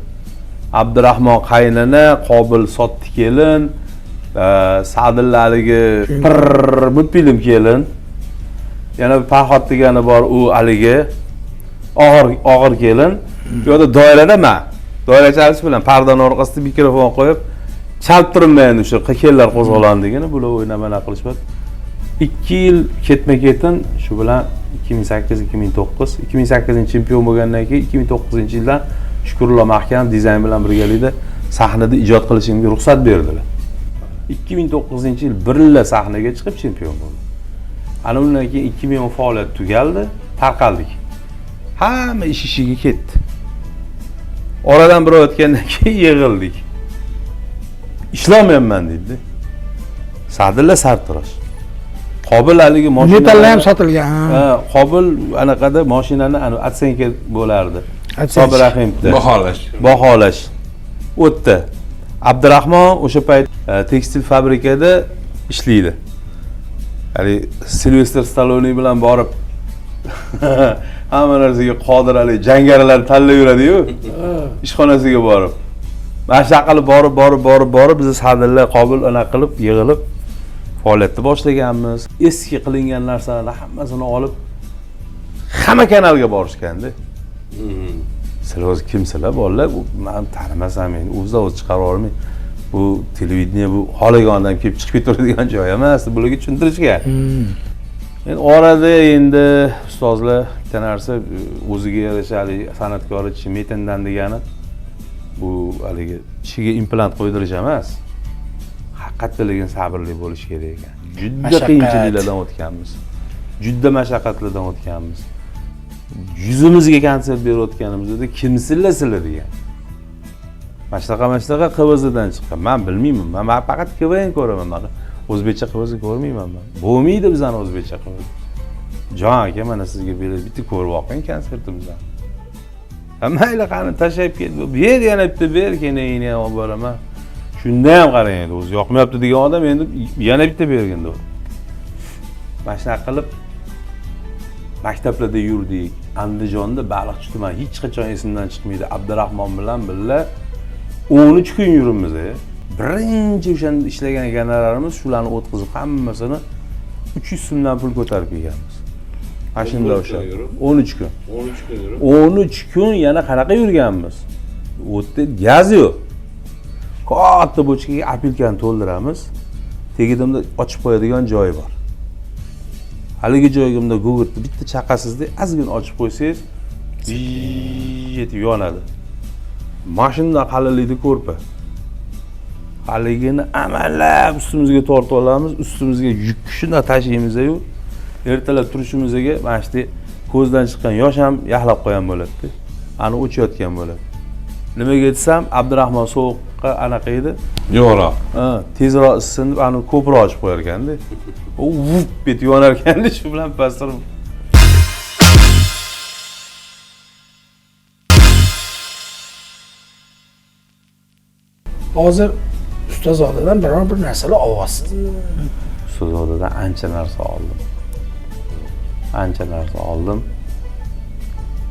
Abdurahmon qaynona, Qobil sotdi kelin, Sadilla haligi multfilm kelin. Yana Farhod degani bor, u haligi og'ir kelin. Bu yerda doirada men doira chalish bilan pardani orqasida mikrofon qo'yib chalib turmayman o'sha kelinlar qo'zg'olonligini bular o'ynamana qilishibdi. 2 yil ketma-ketin shu bilan 2008-2009, 2008-chempion bo'lgandan keyin 2009-yildan Shukurullo Mahkam dizayn bilan birgalikda sahnada ijod qilishimga ruxsat berdilar. 2009-yil birla sahnaga chiqib chempion bo'ldim. Ana undan keyin 2010 faoliyat tugaldi, tarqaldik. Hamma ishiga ketdi. Oradan bir o'tgandan keyin yig'ildik. Ishlamayapman dedi. Sadilla sartarosh. Qobil haligi mashina metallar ham sotilgan. Ha, Qobil anaqada mashinani atsenka bo'lardi. Sobir Rahimovni baholash o'tdi. Abdurahmon o'sha payt tekstil fabrikada ishlaydi. Ya'ni Silvestr Stallone bilan borib hamma narsaga qodir haligi jangarilar tanlab yuradi-yu. Ishxonasiga borib. Mana shu qilib borib biz sadillar qobil ana qilib yig'ilib faoliyatni boshlaganmiz. Eski qilingan narsalarni hammasini olib hamma kanalga borishganda. Sizlar o'zi kimsizlar bolalar? Men tanimasam endi o'z chiqarib olmay. Bu televideniya bu xohlagan odam kelib chiqib ketaveradigan joy emas. Bularga tushuntirishgan. Endi orada endi ustozlar bitta narsa o'ziga yarasha haligi san'atkori metindan degani bu haligi tishiga implant qo'ydirish emas. Haqiqatda sabrli bo'lish kerak ekan. Juda qiyinchiliklardan o'tganmiz. Juda mashaqqatlardan o'tganmiz. Yuzimizga konsert berayotganimizda kimsizlar sizlar degan. Mashtaqa QVZdan chiqqan. Men bilmayman. Men faqat KVN ko'raman. Men o'zbekcha QVZ ko'rmayman men. Bo'lmaydi bizani o'zbekcha QVZ. Jon aka, mana sizga berib bitta ko'rib oqing konsertimizni. Mayli qani tashab ket. Ber yana bitta ber, keyin olib boraman. Shunda ham qarang endi o'zi yoqmayapti degan odam endi yana bitta berganda. Mana shunaqa qilib maktablarda yurdik. Andijonda Baliqchi tuman hech qachon esimdan chiqmaydi. Abdurahmon bilan birga 13 kun yuribmiz. Birinchi o'shanda ishlagan ekanlarimiz shularni o'tkazib hammasini 300 so'mdan pul ko'tarib kelganmiz. Mashina o'sha 13 kun. 13 kun yana qanaqa yurganmiz? O'tda gaz yo'q. Katta bochkaga apilkani to'ldiramiz. Tegidimda ochib qo'yadigan joyi bor. Haligi joyga bunda gugurtni bitta chaqasizda ozgina ochib qo'ysangiz, yetib yonadi. Mashina qalinlikda ko'rpa. Haligini amallab ustimizga tortib olamiz, ustimizga yuk shunday tashiymiz-yu, ertalab turishimizga mana shu ko'zdan chiqqan yosh ham yaxlab qo'yan bo'ladi. Ani o'chayotgan bo'ladi. Nimaga aytsam, Abdurahmon sovuqqa anaqa edi. Yo'qroq. Tezroq issinib, ani ko'proq ochib qo'yar ekanda. U vup bet yonar ekanda, shu bilan pastirib. Hozir ustozodadan biror bir narsalar olyapsizmi? Ustozodadan ancha narsa oldim.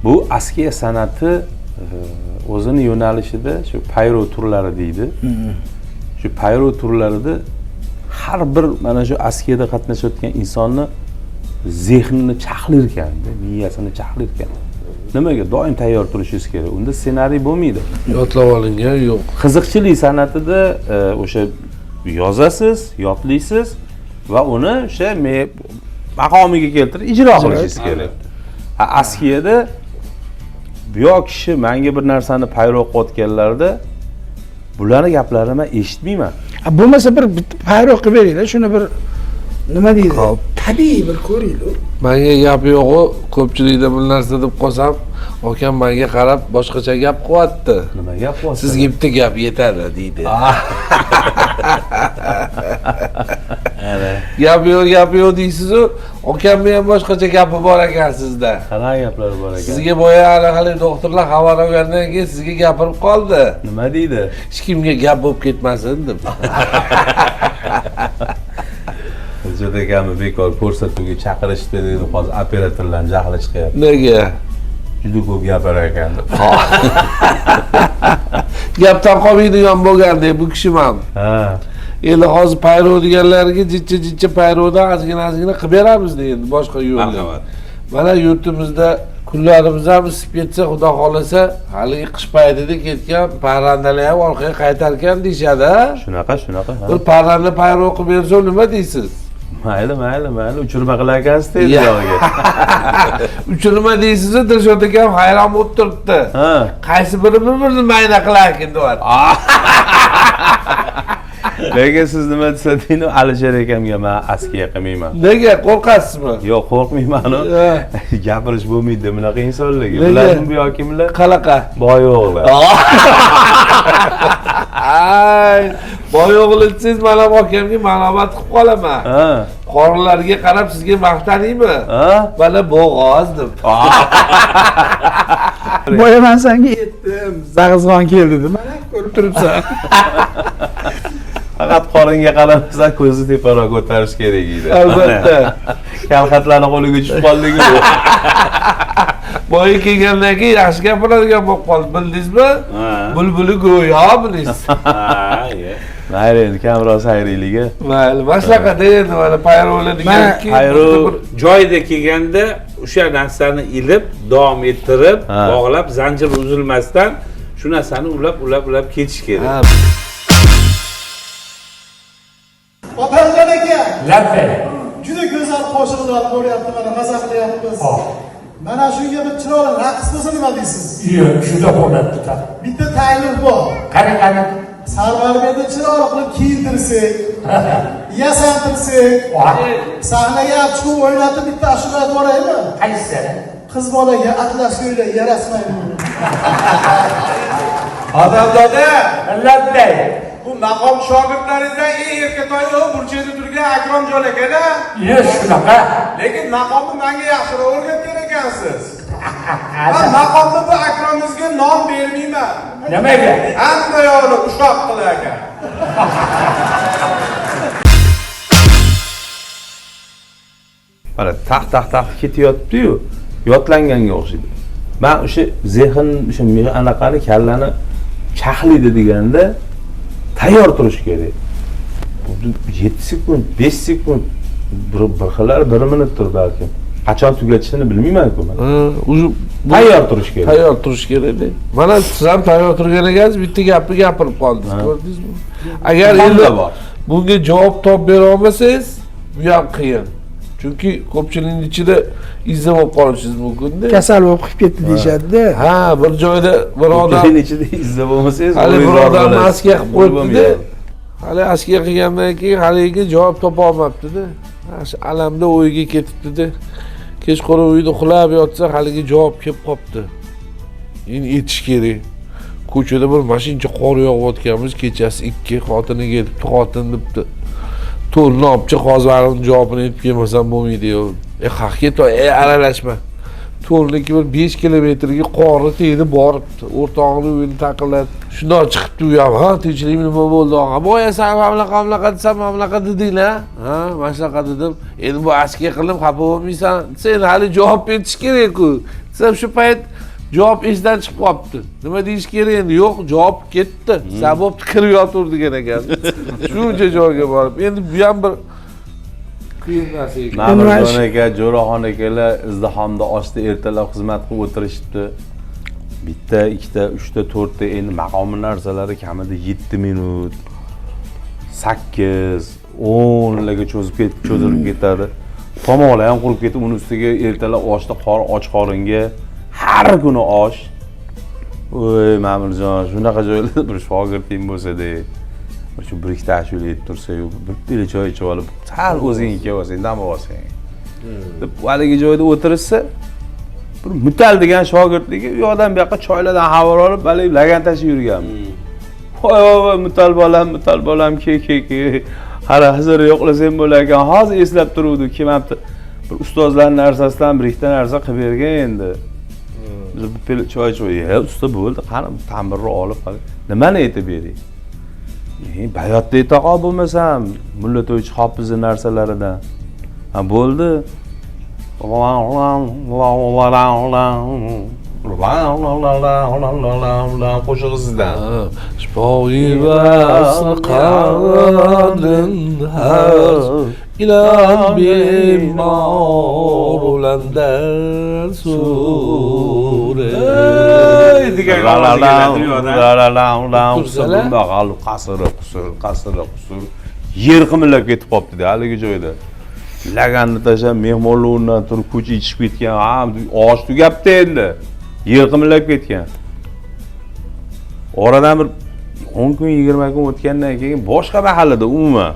Bu askiya san'ati o'zini yo'nalishida shu pyro turlari deydi. Shu pyro turlarida har bir mana shu askiyada qatnashayotgan insonni zehnini chaqlir ekan, miyasini chaqlir ekan. Nimaga doim tayyor turishingiz kerak. Unda ssenariy bo'lmaydi. Yodlab olingan yo'q. Qiziqchilik san'atida o'sha yozasiz, yodlaysiz va uni o'sha maqomiga keltirib ijro qilishingiz kerak. Askiyada bu kishi menga bir narsani payro qilayotganlarda bularning gaplarini men eshitmayman. Bo'lmasa bir payro qilib beringlar, shuni bir nima deydi? Tabiiy bir ko'ringlar. Menga gap yo'q-ku, ko'pchilikda bu narsa deb qolsam, akam menga qarab boshqacha gap qilyapti. Nima gap qilyapsiz? Sizga bitta gap yetadi deydi. Gap yo'q deysiz-ku, akamning ham boshqacha gapi bor ekan sizda. Qanaqa gaplar bor ekan? Sizga boya hali doktorlar xabar olgandan keyin sizga gapirib qoldi. Nima deydi? Hech kimga gap bo'lib ketmasin deb. Juda kammi bekor ko'rsatuvga chaqirishdi dedi, hozir operatorlarning jahli chiqyapti. Nega? Juda ko'p gapirar ekan. Gapdan qolmaydigan bo'lganda bu kishim ham. Ha. Endi hozir payro deganlarga jichcha payrodan ozgina qilib beramiz endi boshqa yo'lda. Mana yurtimizda kunlarimiz ham isib ketsa, xudo xolasa, haligi qish paytida ketgan parrandalar ham orqaga qaytarkan deyshadi. Shunaqa. Bir parranda payro qilib bersa nima deysiz? Mayli, uchirma qilar ekansiz dedi yog'iga. Uchirma deysiz-ku, Dilshod akam hayron bo'lib turibdi. Ha. Qaysi birini mayna qilarkin deyapti. Lekin siz nima desadingiz, Alisher akamga men askiya qilmayman. Nega qo'rqasizmi? Yo'q, qo'rqmayman. Gapirish bo'lmaydi bunaqa insonlarga. Bilasizmi bu yoki kimlar? Qanaqa? Boy o'g'li. Ay, boy o'g'li siz mana akamga ma'lumot qilib qolaman. Ha. Qorinlarga qarab sizga maqtanaymi? Ha? Mana bo'g'oz deb. boya man senga aytdim, Zag'izxon keldi deb. Mana ko'rib turibsan. Faqat qoringa qaramasdan ko'zni teparoq ko'tarish kerak edi. Albatta. Kalxatlarni qo'liga tushib qoldingu. Boya kelgandan keyin yaxshi gapiradigan bo'lib qoldi, bildingizmi? Bulbuli go'yo bilasiz. Mayli, endi kamroq sayriyliga. Mayli, maslahati endi mana payrolar deganki, joyida kelganda o'sha narsani ilib, davom ettirib, bog'lab, zanjir uzilmasdan shu narsani ulab ketish kerak. Otajon aka, Labbay. juda go'zal qo'shiqlar bo'lyapti, mana maza qilyapmiz. Mana shunga bir chiroyli raqs bo'lsa nima deysiz? Yo'q, shunda bo'lmabdi. Bitta taklif bor. Qani. Sarvarberni chiroyli qilib kiyintirsak, yasantirsak, sahnaga chiqib o'ynatib bitta ashula aytib boraymi? Qaysi? Qiz bolaga atlas ko'ylak yarasmaydi. Odamzoda, Labbay. bu maqom shogirdlaringizdan eng erkatoyi burchakda turgan Akromjon aka-da. Yo'q, shunaqa. Lekin maqomni menga yaxshiroq o'rgatgan ekansiz. Men maqomni bu Akromingizga nom bermayman. Nimaga? Hamma yo'li ushoq qil aka. Mana tax ketayotdi-yu, yotlanganga o'xshaydi. Men o'sha zehn, o'sha anaqani kallani chaqlaydi deganda tayyor turish kerak. 7 sekund, 5 sekund, bir xillar 1 minutdir balkim. Qachon tugatishini bilmayman-ku men. Tayyor turish kerak. Tayyor turish kerak-da. Mana siz ham tayyor turgan ekansiz, bitta gapni gapirib qoldingiz, ko'rdingizmi? Agar endi bunga javob topib bera olmasangiz, bu ham qiyin. Chunki ko'pchilikning ichida izlab olib qolishingiz mumkin-da. Kasal bo'lib qilib ketdi deyshadi-da. Ha, bir joyda bir odam ichida izlab olmasangiz, hali bir odam askiya qilib qo'yibdi-da. Hali askiya qilgandan keyin haliga javob topa olmabdi-da. Shu alamda o'yga ketibdi-da. Kechqurun uyda uxlab yotsa, haliga javob kelib qopti. Endi yetish kerak. Ko'chada bir mashincha qor yog'ayotganmiz, kechasi 2 xotini kelibdi, xotin debdi. To'lni opchi qozvarini javobini aytib kelmasam bo'lmaydi-yu. Haqiqat, aralashma. To'lniki bir 5 kilometrga qorni tegdi boribdi. O'rtog'ini uyini taqillatdi. Shundoq chiqibdi u ham, ha, tinchlikmi nima bo'ldi og'a? Boya sen mamlaqa desam, mamlaqa dedinglar. Ha, mana shunaqa dedim. Endi bu askiya qilib xafa bo'lmaysan. Sen hali javob berish kerak-ku. Sen shu payt javob esdan chiqib qolibdi. Nima deyish kerak endi? Yo'q, javob ketdi. Sababni kirib yotur degan ekan. Shuncha joyga borib. Endi bu ham bir qiyin narsa ekan. Ma'murjon aka, Jo'raxon akalar izdihomda oshda ertalab xizmat qilib o'tirishibdi. Bitta, ikkita, uchta, to'rtta endi maqomi narsalari kamida 7 minut, 8, 10 larga cho'zilib ketadi. Tomoqlar ham qurib ketib, uni ustiga ertalab oshda och qoringa har kuni osh. Voy, Ma'murjon, shunaqa joylarda bir shogirding bo'lsa-da, shu bir ikkita ashula aytib tursa-yu, bir pila choy ichib olib, sal o'zing kelsang, dam olsang. Deb haligi joyda o'tirsa, bir Mutal degan shogirdligi, u odam bu yoqqa choylardan xabar olib, balay lagan tashib yurganmi. Voy, Mutal bolam, ke. Hali hozir yo'qlasam bo'lar ekan, hozir eslab turuvdi, kelmabdi. Bir ustozlarning narsasidan bir ikkita narsa qilib bergan endi. Biz bir pila choy ichib, usta bo'ldi, qani ta'mirni olib, nimani aytib bering? Bayotda aytaqa bo'lmasam, mulla to'ychi hofizi narsalaridan. Ha, bo'ldi. Qo'shig'i sizdan. Shoyibasni qadrin har ilam bimor ulandan sure. Qasr. Yer qimillab ketib qopti-da haligi joyda. Laganni tashlab mehmonlar o'rnidan turib ko'cha ichib ketgan. Ha, osh tugabdi endi. Yer qimillab ketgan. Oradan bir 10 kun, 20 kun o'tgandan keyin boshqa mahallada umuman.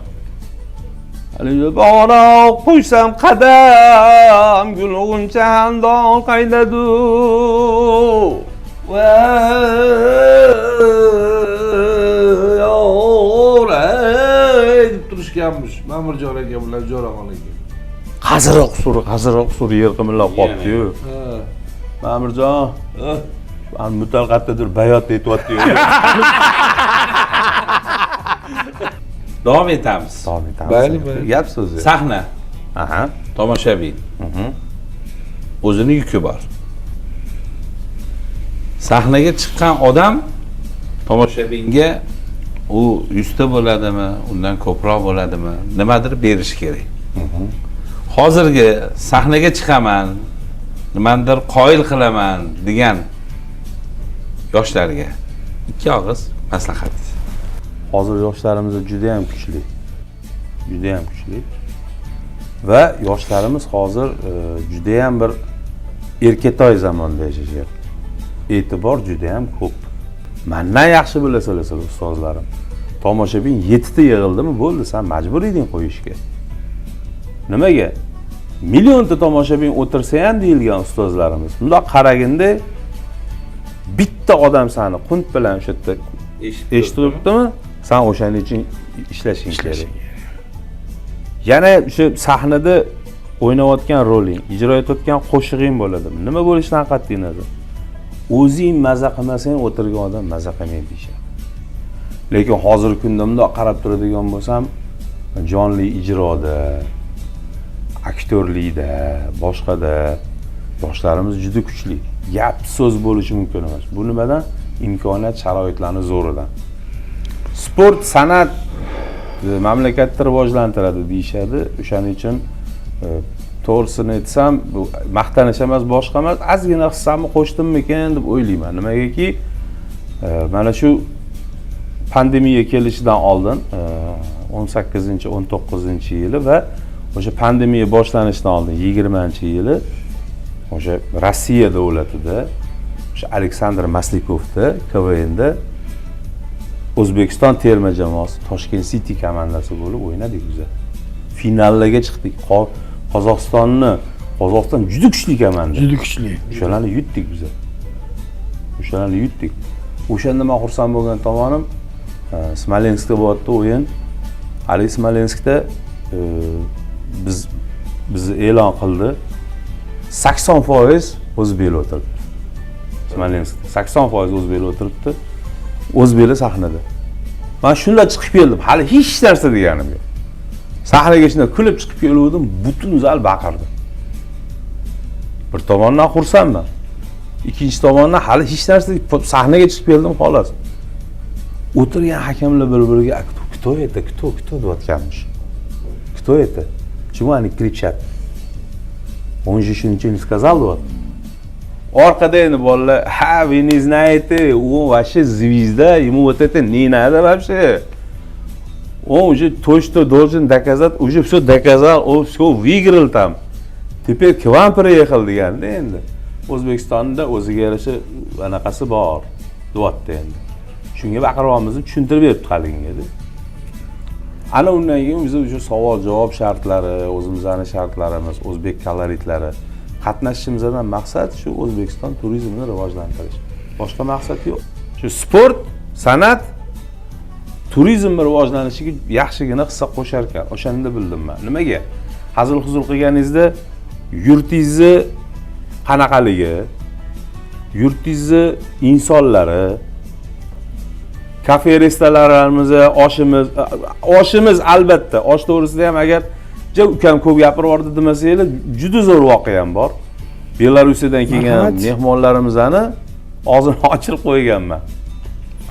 Haligi bora qo'ysam qadam, gulg'uncha handon qaynadu. Deb turishganmish Ma'murjon aka bilan Jo'raxon aka. Qaziriq qusur yer qimillab qopdi-yu. Ma'murjon, mutalqatdadir bayot aytyapti. Davom etamiz. Davom etamiz. Bayli. Gap so'zi. Sahna, Aha. tomoshabin. O'zini yuki bor. Sahnaga chiqqan odam tomoshabinga u 100 ta bo'ladimi, undan ko'proq bo'ladimi, nimadir berish kerak. Hozirgi sahnaga chiqaman, nimadir qoyil qilaman degan yoshlarga ikki og'iz maslahat. Hozir yoshlarimiz juda ham kuchli. Juda ham kuchli. Va yoshlarimiz hozir juda ham bir erkatoy zamonda yashashyapti. E'tibor juda ham ko'p. Mendan yaxshi bilasalar ustozlarim. Tomoshabin 7 ta yig'ildimi, bo'ldi, sen majbur eding qo'yishga. Nimaga? Millionta tomoshabin o'tirsa ham deyilgan ustozlarimiz. Bundoq qaraganda bitta odam seni qunt bilan o'sha yerda eshitibdimi? Sen o'shaning uchun ishlashing kerak. Yana o'sha sahnada o'ynayotgan roling, ijro etayotgan qo'shig'ing bo'ladimi? Nima bo'lishidan qat'iy nazar. O'zing maza qilmasang o'tirgan odam maza qilmaydi deyishadi. Lekin hozirgi kunda bundoq qarab turadigan bo'lsam, jonli ijroda, aktyorlikda, boshqada yoshlarimiz juda kuchli. Gap so'z bo'lishi mumkin emas. Bu nimadan? Imkoniyat, sharoitlarning zo'ridan. Sport, san'at mamlakatni rivojlantiradi deyishadi. O'shaning uchun to'g'risini aytsam, bu maqtanish emas, boshqa emas, ozgina hissamni qo'shdimmikan deb o'ylayman. Nimagaki, mana shu pandemiya kelishidan oldin 18-19-yili va o'sha pandemiya boshlanishidan oldin 20-yili o'sha Rossiya davlatida o'sha Aleksandr Maslikovda KVNda O'zbekiston terma jamoasi Toshkent City komandasi bo'lib o'ynadik biz. Finallarga chiqdik. Qozog'iston juda kuchli komanda. Juda kuchli. O'shalarni yutdik biz. O'shalarni yutdik. O'shanda men xursand bo'lgan tomonim Smolenskda bo'layotdi o'yin. Ali Smolenskda biz e'lon qildi. 80% o'zbek o'tiribdi. Smolenskda 80% o'zbek o'tiribdi. O'zbeklar sahnada. Men shunda chiqib keldim. Hali hech narsa deganim yo'q. Sahnaga shunda kulib chiqib keldim, butun zal baqirdi. Bir tomondan xursandman. Ikkinchi tomondan hali hech narsa sahnaga chiqib keldim xolos. O'tirgan hakamlar bir-biriga кто deyotganmish. Кто это? Чего они кричат? Он же еще ничего не сказал вот. Orqada endi bolalar, ha, вы не знаете, он вообще звезда, ему вот это не надо вообще. Он уже то, что должен доказать, уже все доказал, он все выиграл там. Теперь к вам приехал deganda endi. O'zbekistonda o'ziga yarasha anaqasi bor, deyapti endi. Shunga baqiryapmizni tushuntirib beribdi haligingada. Ana undan keyin biz o'sha savol-javob shartlari, o'zimizning shartlarimiz, o'zbek koloritlari, qatnashishimizdan maqsad shu O'zbekiston turizmini rivojlantirish. Boshqa maqsad yo'q. Shu sport, san'at turizm rivojlanishiga yaxshigina hissa qo'shar ekan. O'shanda bildim men. Nimaga? Hazil-huzul qilganingizda yurtingizni qanaqaligi, yurtingizni insonlari, kafe restoranlarimiz, oshimiz albatta, osh to'g'risida ham agar ukam ko'p gapirib yordi demasanglar, juda zo'r voqea ham bor. Belorusiyadan kelgan mehmonlarimizni og'zini ochirib qo'yganman.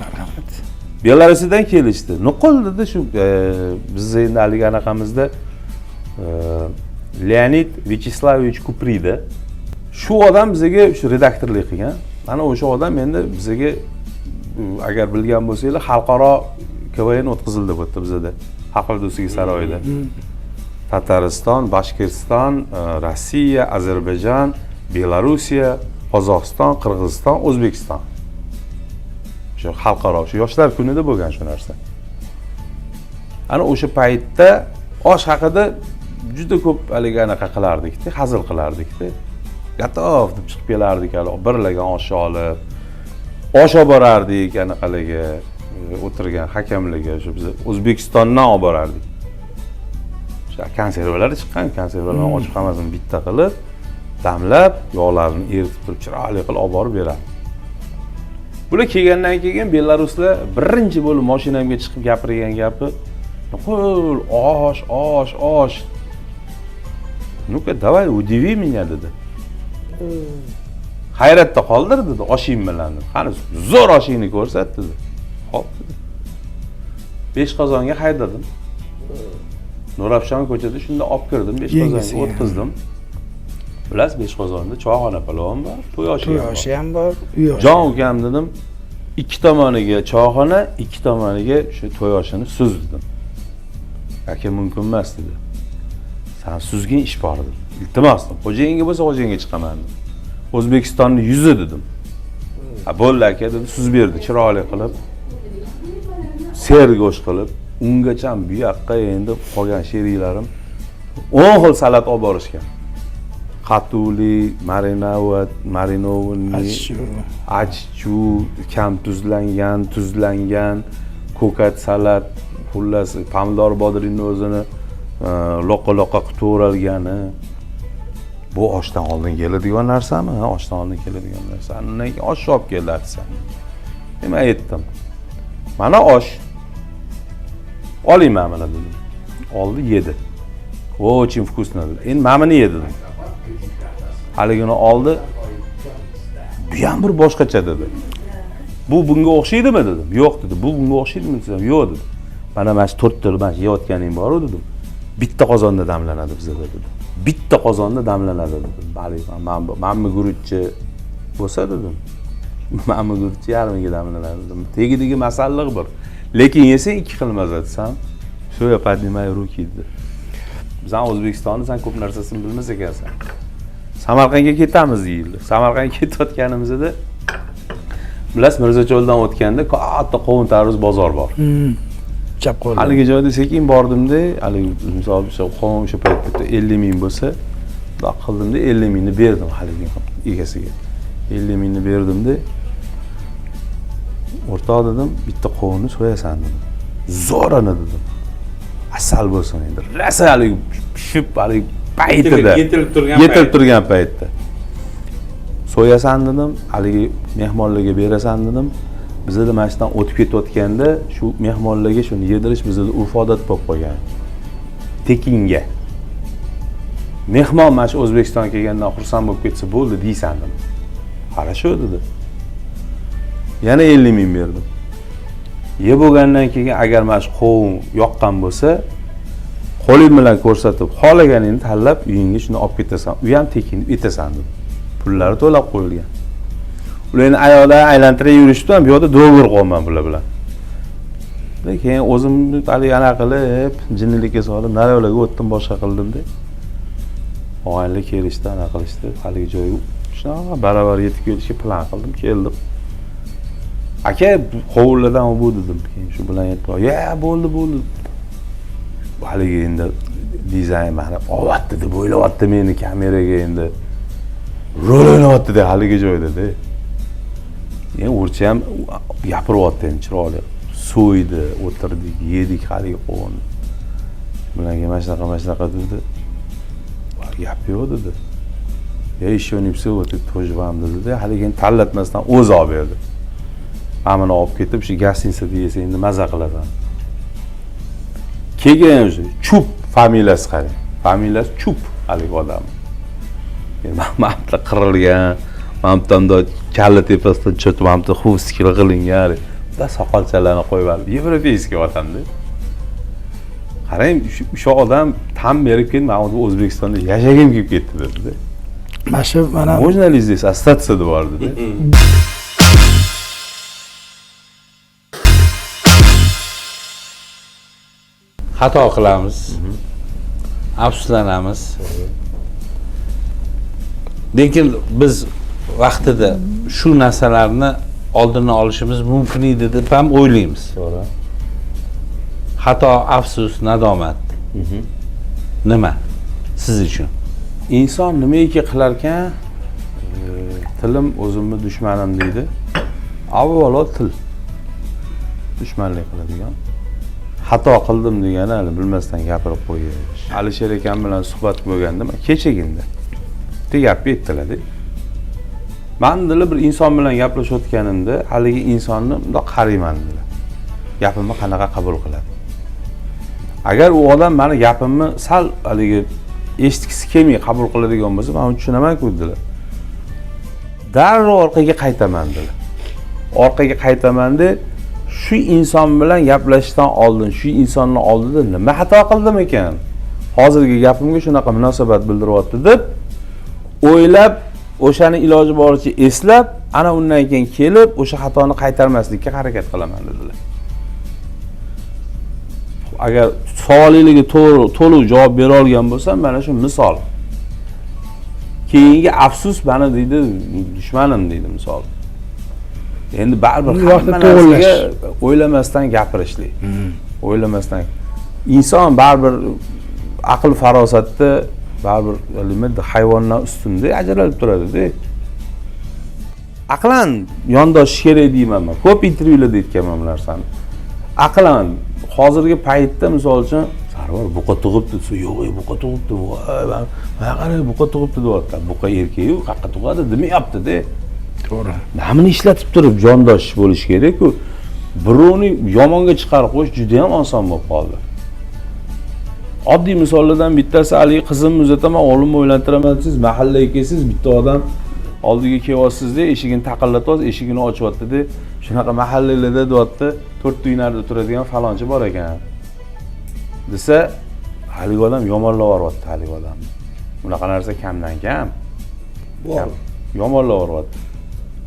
Marhamat. Belorusiyadan kelishdi. Nuqul dedi shu biz endi haligi anaqamizda Leonid Vyacheslavovich Kuprida. Shu odam bizga shu redaktorlik qilgan. Mana o'sha odam endi bizga agar bilgan bo'lsanglar, xalqaro KVN o'tkazildi bu yerda bizda. Xalqlar do'stligi saroyida. Tatariston, Bashkiriston, Rossiya, Ozarbayjon, Belorusiya, Qozog'iston, Qirg'iziston, O'zbekiston. Shu xalqaro, shu yoshlar kunida bo'lgan shu narsa. Ana o'sha paytda osh haqida juda ko'p haligi anaqa qilardik-da, hazil qilardik-da. Gatov deb chiqib kelardik, hali birlagan osh olib, osh olib borardik anaqalarga, o'tirgan hakamlarga, shu biz O'zbekistondan olib borardik. Shu konservalar chiqqan, konservalarni ochib hammasini bitta qilib, damlab, yog'larini eritib turib, chiroyli qilib olib borib beradi. Bular kelgandan keyin Belaruslar birinchi bo'lib mashinamga chiqib gapirgan gapi, "Qo'l, osh. Ну-ка, давай, удиви меня", dedi. Hayratda qoldir dedi, oshing bilan. Qani zo'r oshingni ko'rsat dedi. Xo'p dedi. 5 qozonga haydadim. Nurafshon ko'chada shunda olib kirdim, 5 qozonga o'tkazdim. Bilasiz, 5 qozonda choyxona palon bor, to'y oshi ham bor, uy oshi. Jon ukam dedim, 2 tomoniga choyxona, 2 tomoniga shu to'y oshini suz dedim. Aka mumkin emas dedi. Sen suzgin ish bor dedim. Iltimos, xo'jayinga bo'lsa xo'jayinga chiqaman dedim. O'zbekistonning yuzi dedim. Ha bo'ldi aka dedi, suz berdi, chiroyli qilib. Sergo'sh qilib, ungacha bu yoqqa endi qolgan sheriklarim 10 xil salat olib borishgan. Qatuli, marinovni, achchu, kam tuzlangan, ko'kat salat, xullas pomidor bodringni o'zini loqa qilib to'ralgani. Bu oshdan oldin keladigan narsami? Ha, oshdan oldin keladigan narsa. Undan keyin osh olib keldi desam. Men aytdim. Mana osh. Olayman mana dedim. Oldi, yedi. Очень вкусно dedi. Endi mamini yedi dedim. Haligini oldi. Bu ham bir boshqacha dedi. Bu bunga o'xshaydimi dedim. Yo'q dedi. Bu bunga o'xshaydimi desam, yo'q dedi. Mana shu 4 ta mana yeyotganing bor dedim. Bitta qozonda damlanadi bizda dedi. Bitta qozonda damlanadi dedim. Bali, mamma guruchchi bo'lsa dedim. Mamma guruchchi yarmiga damlanadi dedim. Tegidagi masalliq bir. Lekin yesang 2 xil mazza desam, sho'ya поднимай руки dedi. Biz O'zbekistonni sen ko'p narsasini bilmas ekansan. Samarqandga ketamiz deyildi. Samarqandga ketayotganimizda bilasiz, Mirzacho'ldan o'tganda katta qovun tarvuz bozor bor. Chap qo'lda. Haligi joyda sekin bordimda, haligi misol uchun qovun o'sha paytda 50 ming bo'lsa, bunaqa qildimda 50 mingni berdim haligi egasiga. 50 mingni berdimda o'rtoq dedim, bitta qovunni so'yasan dedim. Zo'rani dedim. Asal bo'lsin endi. Rosa haligi pishib haligi paytida yetilib turgan paytda. So'yasan dedim, haligi mehmonlarga berasan dedim. Bizda mana shundan o'tib ketayotganda shu mehmonlarga shuni yedirish bizda urf odat bo'lib qolgan. Tekinga. Mehmon mana shu O'zbekistonga kelgandan xursand bo'lib ketsa bo'ldi deysan dedim. Qarasho dedi. Yana 50 ming berdim. Yeb bo'lgandan keyin agar mana shu qovun yoqqan bo'lsa, qo'ling bilan ko'rsatib, xohlaganingni tanlab uyingga shuni olib ketasan. U ham tekin etasan dedi. Pullari to'lab qo'yilgan. Ularni ayoqda aylantirib yurishdi, bu yerda do'g'ir qolman bular bilan. Keyin o'zimni haligi ana qilib, jinnilikka solib, nariyoqlarga o'tdim, boshqa qildim-da. Og'aylar kelishdi, ana qilishdi, haligi joyga shunaqa baravar yetib kelishga plan qildim, keldim. Aka, qovullardan bu dedim. Keyin shu bilan yetib, "Ya, bo'ldi." Haligi endi dizayn mana ovatdi deb o'ylayapti meni kameraga endi. Rol o'ynayapti haligi joyda-da. Endi o'rcha ham gapiryapti endi chiroyli. So'ydi, o'tirdik, yedik haligi qovun. Bilan mana shunaqa dedi. Bor gap yo'q dedi. Еще не все вот это тоже вам dedi. Haligi tanlatmasdan o'zi olib berdi. Amini olib ketib, shu gostinitsada yesa endi maza qilasan. Keyin o'zi Chup familiyasi qarang. Familiyasi Chup haligi odam. Mamta qirilgan, mamtamda kalla tepasidan cho'tib, mamta xuvskil qilingan. Da soqolchalarni qo'yib olib, Yevropeyskiy odamda. Qarang, o'sha odam tam berib ketdi, men O'zbekistonda yashagim kelib ketdi dedi. Mana Можно ли здесь остаться bor dedi. Xato qilamiz. Afsuslanamiz. Lekin biz vaqtida shu narsalarni oldini olishimiz mumkin edi deb ham o'ylaymiz. To'g'ri. Xato, afsus, nadomat. Nima siz uchun? Inson nimaiki qilar ekan, tilim o'zimni dushmanim deydi. Avvalo til dushmanlik qiladigan. Xato qildim degani hali bilmasdan gapirib qo'yish. Alisher akam bilan suhbat bo'lganda men kechagina bitta gap aytdilar-da. Men dedilar bir inson bilan gaplashayotganimda haligi insonni bundoq qarayman dedilar. Gapimni qanaqa qabul qiladi? Agar u odam meni gapimni sal haligi eshitgisi kelmay qabul qiladigan bo'lsa, men uni tushunaman-ku dedilar. Darrov orqaga qaytaman dedilar. Orqaga qaytaman-da, shu inson bilan gaplashishdan oldin, shu insonni oldida nima xato qildim ekan? Hozirgi gapimga shunaqa munosabat bildiryapti deb o'ylab, o'shani iloji boricha eslab, ana undan keyin kelib, o'sha xatoni qaytarmaslikka harakat qilaman dedilar. Agar savolingizga to'liq javob bera olgan bo'lsam, mana shu misol. Keyingi afsus bana deydi, dushmanim deydi misol. Endi baribir hamma narsaga o'ylamasdan gapirishlik. O'ylamasdan. Inson baribir aql farosatda baribir nima hayvondan ustunda ajralib turadi-da. Aqlan yondosh kerak deyman men. Ko'p intervyularda aytganman bu narsani. Aqlan hozirgi paytda misol uchun Sarvar buqa tug'ibdi, yo'q, buqa tug'ibdi, voy, men qarang buqa tug'ibdi deyapti. Buqa erkak-ku, qayerga tug'adi demayapti-da. To'g'ri. Namini ishlatib turib jondosh bo'lish kerak-ku. Birovni yomonga chiqarib qo'yish juda ham oson bo'lib qoldi. Oddiy misollardan bittasi haligi qizimni uzataman, o'g'limni o'ylantiraman desiz, mahallaga kelsiz, bitta odam oldiga kelyapsiz-da, eshigini taqillatyapsiz, eshigini ochyapti-da, shunaqa mahallalarda deyapti, 4 uy narida turadigan falonchi bor ekan. Desa, haligi odam yomonlab yuryapti haligi odamni. Bunaqa narsa kamdan kam. Bor. Yomonlab yuryapti.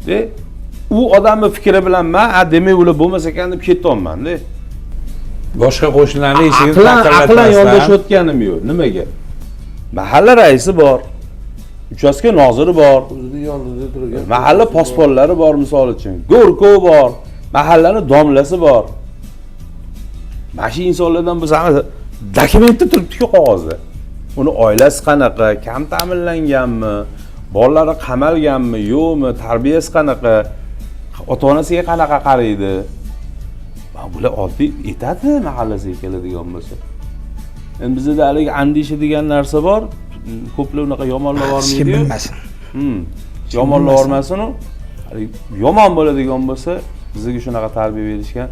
De, u odamning fikri bilan men, demak ular bo'lmasa ekan deb ketyapman-da. Boshqa qo'shnilarning eshigini aqlan yondashayotganim yo'q. Nimaga? Mahalla raisi bor. Uchastka noziri bor. O'zini yonida turgan. Mahalla posbonlari bor misol uchun. Go'rkov bor. Mahallaning domlasi bor. Mana shu insonlardan biz hamma dokumentda turibdi-ku qog'ozda. Uni oilasi qanaqa, kam ta'minlanganmi, bolalari qamalganmi, yo'qmi, tarbiyasi qanaqa, ota-onasiga qanaqa qaraydi. Bular oddiy aytadi mahallasiga keladigan bo'lsa. Endi bizda haligi andisha degan narsa bor. Ko'plar unaqa yomonlab yormaydi. Bilmasin. Yomonlab yormasin u. Yomon bo'ladigan bo'lsa, bizga shunaqa tarbiya berishgan.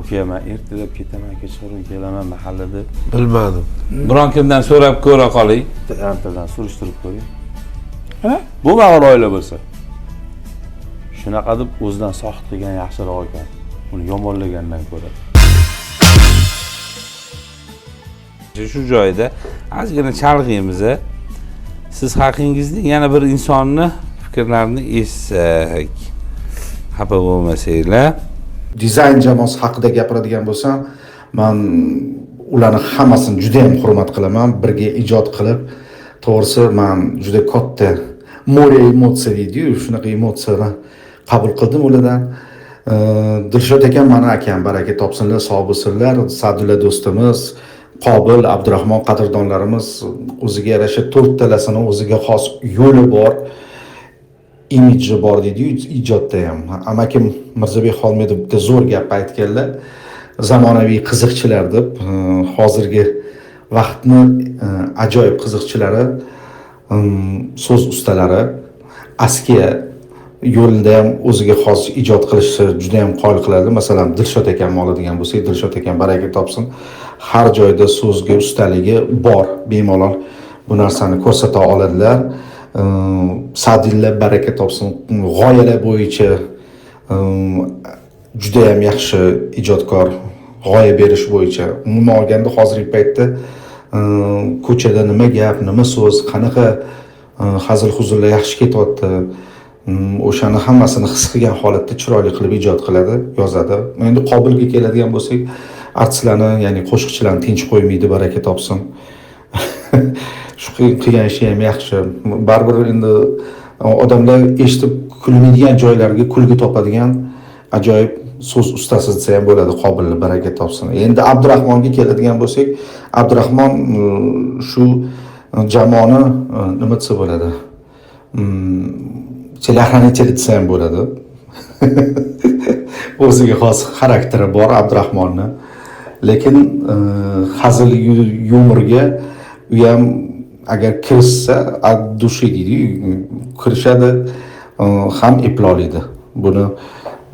Okey, men ertalab ketaman, kechqurun kelaman mahallada. Bilmadim. Biron kimdan so'rab ko'ra qoling. Birontadan surishtirib ko'ring. Ha? Bu mag'rur oila bo'lsa. Shunaqa deb o'zidan soxit qilgan yaxshiroq ekan. Uni yomonlagandan ko'ra. Shu joyda ozgina chalg'iymiz. Siz haqingizda yana bir insonni fikrlarini eshitsak, xafa bo'lmasanglar. Dizayn jamoasi haqida gapiradigan bo'lsam, men ularni hammasini juda ham hurmat qilaman. Birga ijod qilib, to'g'risi men juda katta more emotsiya deydi-yu, shunaqa emotsiyalarni qabul qildim ulardan. Dilshod akam meni akam, baraka topsinlar, sog' bo'lsinlar. Sadulla do'stimiz, Qobil, Abdurahmon qadrdonlarimiz o'ziga yarasha 4 talasini o'ziga xos yo'li bor, imidji bor deydi-yu ijodda ham. Amakim Mirzabek Xolmedov bitta zo'r gap aytganlar. Zamonaviy qiziqchilar deb, hozirgi vaqtni ajoyib qiziqchilari, so'z ustalari askiya yo'lida ham o'ziga xos ijod qilishni juda ham qoyil qiladi. Masalan, Dilshod akamni oladigan bo'lsak, Dilshod akam baraka topsin. Har joyda so'zga ustaligi bor, bemalol bu narsani ko'rsata oladilar. Sadilla baraka topsin, g'oyalar bo'yicha juda ham yaxshi ijodkor, g'oya berish bo'yicha. Umuman olganda hozirgi paytda ko'chada nima gap, nima so'z, qanaqa hazil-huzullar yaxshi ketyapti. O'shani hammasini his qilgan holatda chiroyli qilib ijod qiladi, yozadi. Endi Qobilga keladigan bo'lsak, artistlarni, ya'ni qo'shiqchilarni tinch qo'ymaydi, baraka topsin. Shu qilgan ishi ham yaxshi. Baribir endi odamlar eshitib kulmaydigan joylarga kulgi topadigan ajoyib so'z ustasi desa ham bo'ladi, Qobilni baraka topsin. Endi Abdurahmonga keladigan bo'lsak, Abdurahmon shu jamoani nima desa bo'ladi? Telexranitelchi desa ham bo'ladi. O'ziga xos xarakteri bor Abdurahmonni. Lekin hazil yumorga u ham agar kirsa ad dushi deydi, kirishadi, ham eploliydi. Buni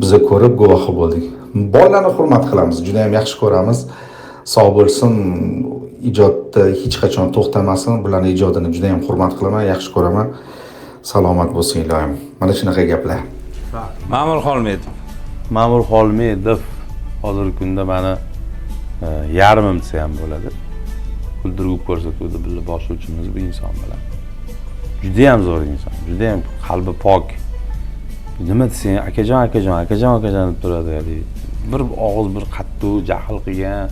biz ko'rib guvohi bo'ldik. Bolalarni hurmat qilamiz, juda ham yaxshi ko'ramiz. Sog' bo'lsin, ijodda hech qachon to'xtamasin. Bularning ijodini juda ham hurmat qilaman, yaxshi ko'raman. Salomat bo'lsin iloyim. Mana shunaqa gaplar. Ma'mur Xolmedov. Ma'mur Xolmedov hozirgi kunda meni yarmim desa ham bo'ladi. Kuldirib ko'rsatuvdi birga boshlovchimiz bu inson bilan. Juda ham zo'r inson, juda ham qalbi pok. Nima desang, akajon deb turadi hali. Bir og'iz bir qattiq jahl qilgan,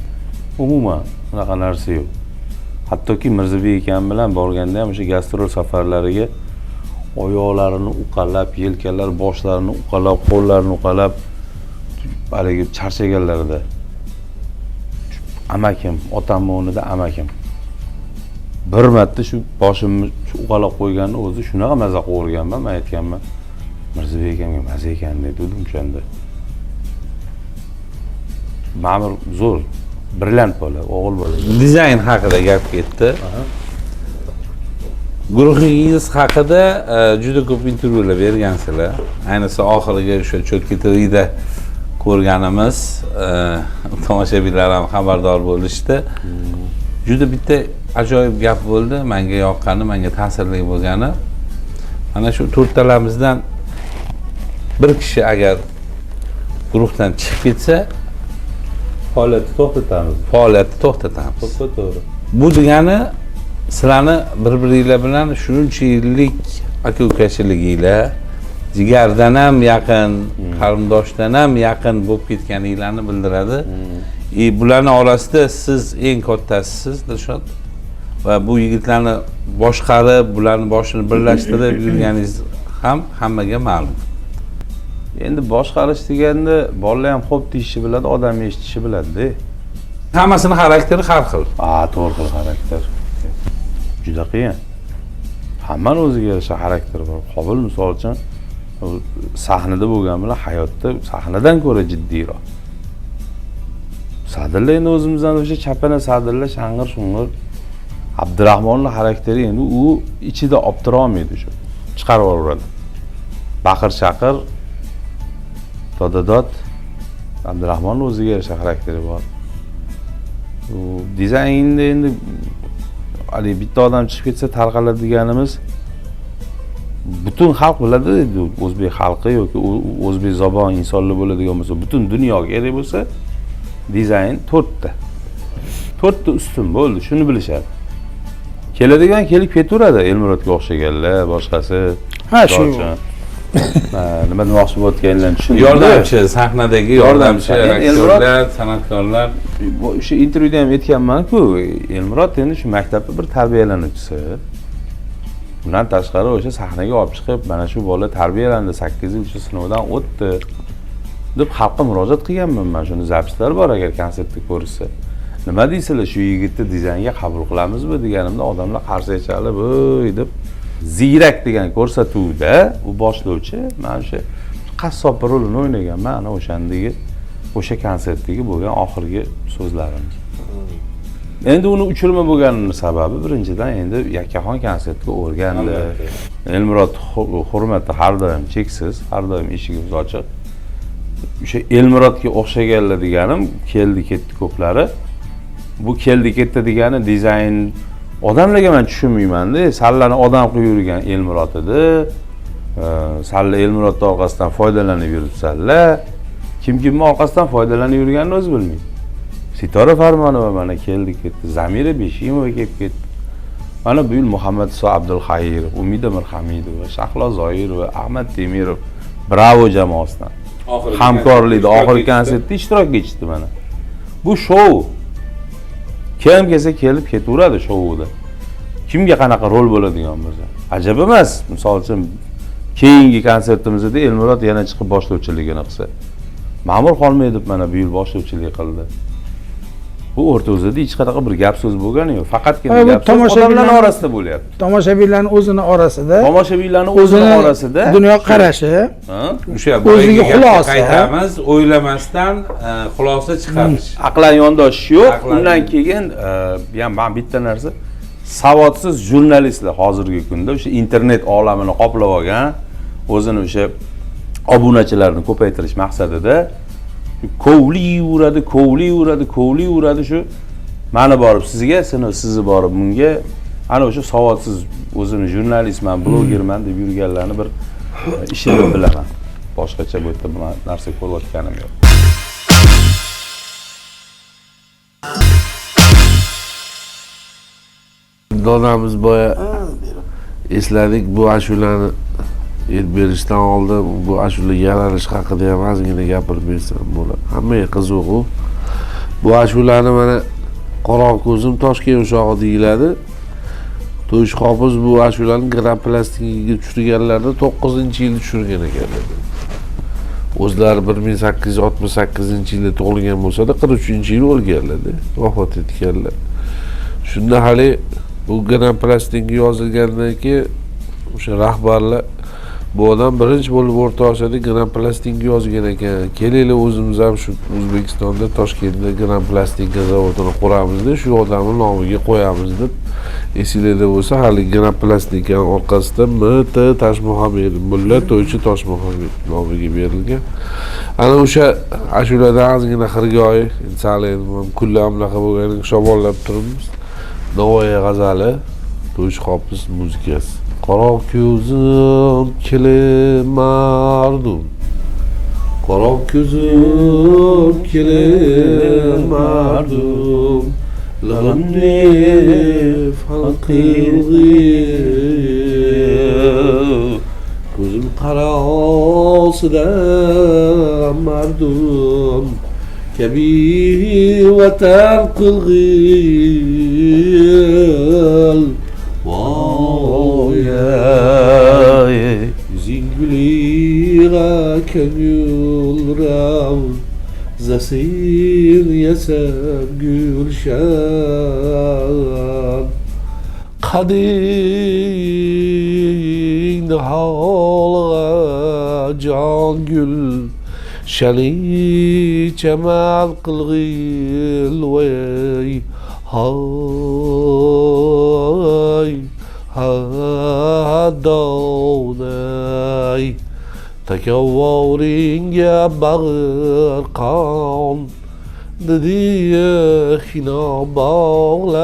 umuman unaqa narsa yo'q. Hattoki Mirzabek akam bilan borganda ham o'sha gastrol safarlariga oyoqlarini uqalab, yelkalari, boshlarini uqalab, qo'llarini uqalab haligi charchaganlarida. Amakim, otamning o'rnida amakim. Bir marta shu boshimni uqalab qo'yganni o'zi shunaqa maza qilganman, men aytganman. Mirzabek akamga maza ekan dedim o'shanda. Ma'mur zo'r, brilliant bola, o'g'il bola. Dizayn haqida gap ketdi. Guruhingiz haqida juda ko'p intervyular bergansizlar. Ayniqsa oxirgi o'sha cho'tki TV'da ko'rganimiz, tomoshabinlar ham xabardor bo'lishdi. Juda bitta ajoyib gap bo'ldi, menga yoqqani, menga ta'sirli bo'lgani. Mana shu to'rttalamizdan bir kishi agar guruhdan chiqib ketsa, Faoliyatni to'xtatamiz. To'g'ri. Bu degani sizlarni bir-biringlar bilan shuncha yillik aka-ukachiliginglar, jigardan ham yaqin, qarindoshdan ham yaqin bo'lib ketganinglarni bildiradi. Bularning orasida siz eng kattasisiz, Dilshod. Va bu yigitlarni boshqarib, bularni boshini birlashtirib yurganingiz ham hammaga ma'lum. Endi boshqarish deganda bolalar ham xo'p deyishni biladi, odam eshitishi biladi-da. Hammasini xarakteri har xil. To'g'ri xil xarakter. Juda qiyin. Hammani o'ziga yarasha xarakteri bor. Qobil misol uchun sahnada bo'lgan bilan hayotda sahnadan ko'ra jiddiyroq. Sadrlar endi o'zimizdan o'sha chapana sadrlar shang'ir shung'ir. Abdurahmonning xarakteri endi u ichida olib tura olmaydi shu. Chiqarib yuboradi. Baqir chaqir dododot. Abdurahmonning o'ziga yarasha xarakteri bor. U dizaynda endi hali bitta odam chiqib ketsa tarqaladi deganimiz butun xalq biladi, o'zbek xalqi yoki o'zbek zobon insonlar bo'ladigan bo'lsa, butun dunyoga kerak bo'lsa, dizayn 4 ta. 4 ta ustun bo'ldi, shuni bilishadi. Keladigan kelib ketaveradi, Elmurodga o'xshaganlar, boshqasi. Ha, shu. Nima demoqchi bo'layotganlarni tushundim. Yordamchi, sahnadagi yordamchi, aktyorlar, san'atkorlar. O'sha intervyuda ham aytganman-ku, Elmurod endi shu maktabda bir tarbiyalanuvchisi. Bundan tashqari o'sha sahnaga olib chiqib, mana shu bola tarbiyalandi, 8-chi sinovdan o'tdi deb xalqqa murojaat qilganman men. Shuni zapislar bor agar konsertda ko'rishsa. Nima deysizlar, shu yigitni dizaynga qabul qilamizmi deganimda odamlar qarshi chalib, "Voy" deb Ziyrak degan ko'rsatuvda u boshlovchi mana o'sha qassob rolini o'ynagan. Mana o'shandagi o'sha konsertdagi bo'lgan oxirgi so'zlarimiz. Endi uni uchirma bo'lganining sababi birinchidan endi yakkaxon konsertga o'rgandi. Elmurod hurmati har doim cheksiz, har doim eshigimiz ochiq. O'sha Elmurodga o'xshaganlar deganim keldi ketdi ko'plari. Bu keldi ketdi degani dizayn odamlarga men tushunmayman-da. Sallani odam qilib yurgan Elmurod edi. Salla Elmurod orqasidan foydalanib yuribsizlar. Kim orqasidan foydalanib yurganini o'zi bilmaydi. Sitora Farmonova mana keldi ketdi. Zamira Beshimova kelib ketdi. Mana bu yil Muhammad Iso Abdulxayirov, Umida Mirhamidova, Shahlo Zoirova, Ahmad Temirov Bravo jamoasidan hamkorlikda oxirgi konsertda ishtirok etishdi mana. Bu shou. Kim kelsa kelib ketaveradi shouda. Kimga qanaqa rol bo'ladigan bo'lsa. Ajab emas. Misol uchun keyingi konsertimizda Elmurod yana chiqib boshlovchiligini qilsa. Ma'mur Xolmedov mana bu yil boshlovchilik qildi. Bu o'rtamizda hech qanaqa bir gap so'z bo'lgani yo'q. Faqatgina gap so'z odamlar orasida bo'lyapti. Tomoshabinlarning o'zini orasida. Tomoshabinlarning o'zini orasida dunyo qarashi, o'sha o'ziga xulosa qaytamiz, o'ylamasdan xulosa chiqarish. Aqlan yondosh yo'q. Undan keyin ham men bitta narsa savodsiz jurnalistlar hozirgi kunda o'sha internet olamini qoplab olgan, o'zini o'sha obunachilarni ko'paytirish maqsadida kovlayveradi shu mani borib sizga, sizni borib bunga, ana o'sha savodsiz o'zini jurnalistman, blogerman deb yurganlarni bir ishini bilaman. Boshqacha bu yerda bu narsa ko'rayotganim yo'q. Donamiz boya esladik bu ashulani berishdan oldin bu ashula yaralish haqida ham ozgina gapirib bersam bo'ladi. Hammaga qiziq u. Bu ashulani mana Qorako'zim Toshkent ushog'i deyiladi. To'yish Qopiz bu ashulani Grand Plastikiga tushirganlarda 9-yilda tushirgan ekanlar. O'zlari 1868-yilda tug'ilgan bo'lsa-da 43-yil o'lganlar-da, vafot etganlar. Shunda hali bu Grand Plastikga yozilgandan keyin o'sha rahbarlar bu odam birinchi bo'lib O'rta Osiyoda Grand Plastikga yozgan ekan. Kelinglar o'zimiz ham shu O'zbekistonda Toshkentda Grand Plastik zavodini quramiz-da, shu odamning nomiga qo'yamiz deb esinglarda bo'lsa, hali Grand Plastik orqasida M.T. Toshmuhammedov, Mulla To'ychi Toshmuhammedov nomiga berilgan. Ana o'sha ashuladan ozgina xirgoyi, insonlar kunlar bunaqa bo'lganini shomollab turibmiz. Navoiy g'azali, To'yish Qopiz muzikasi. Qora ko'zim kelimardum, qora ko'zim kelimardum, lag'amni falqilg'im, ko'zim qarosida mardum, kabi vatan qilg'il. Zingulira kanyulrav zasir yasab gülşan Kading halga can gül Şani çemal kılgil vay hay hadonay takavvoringga bag'ir qon dedi xino bog'lab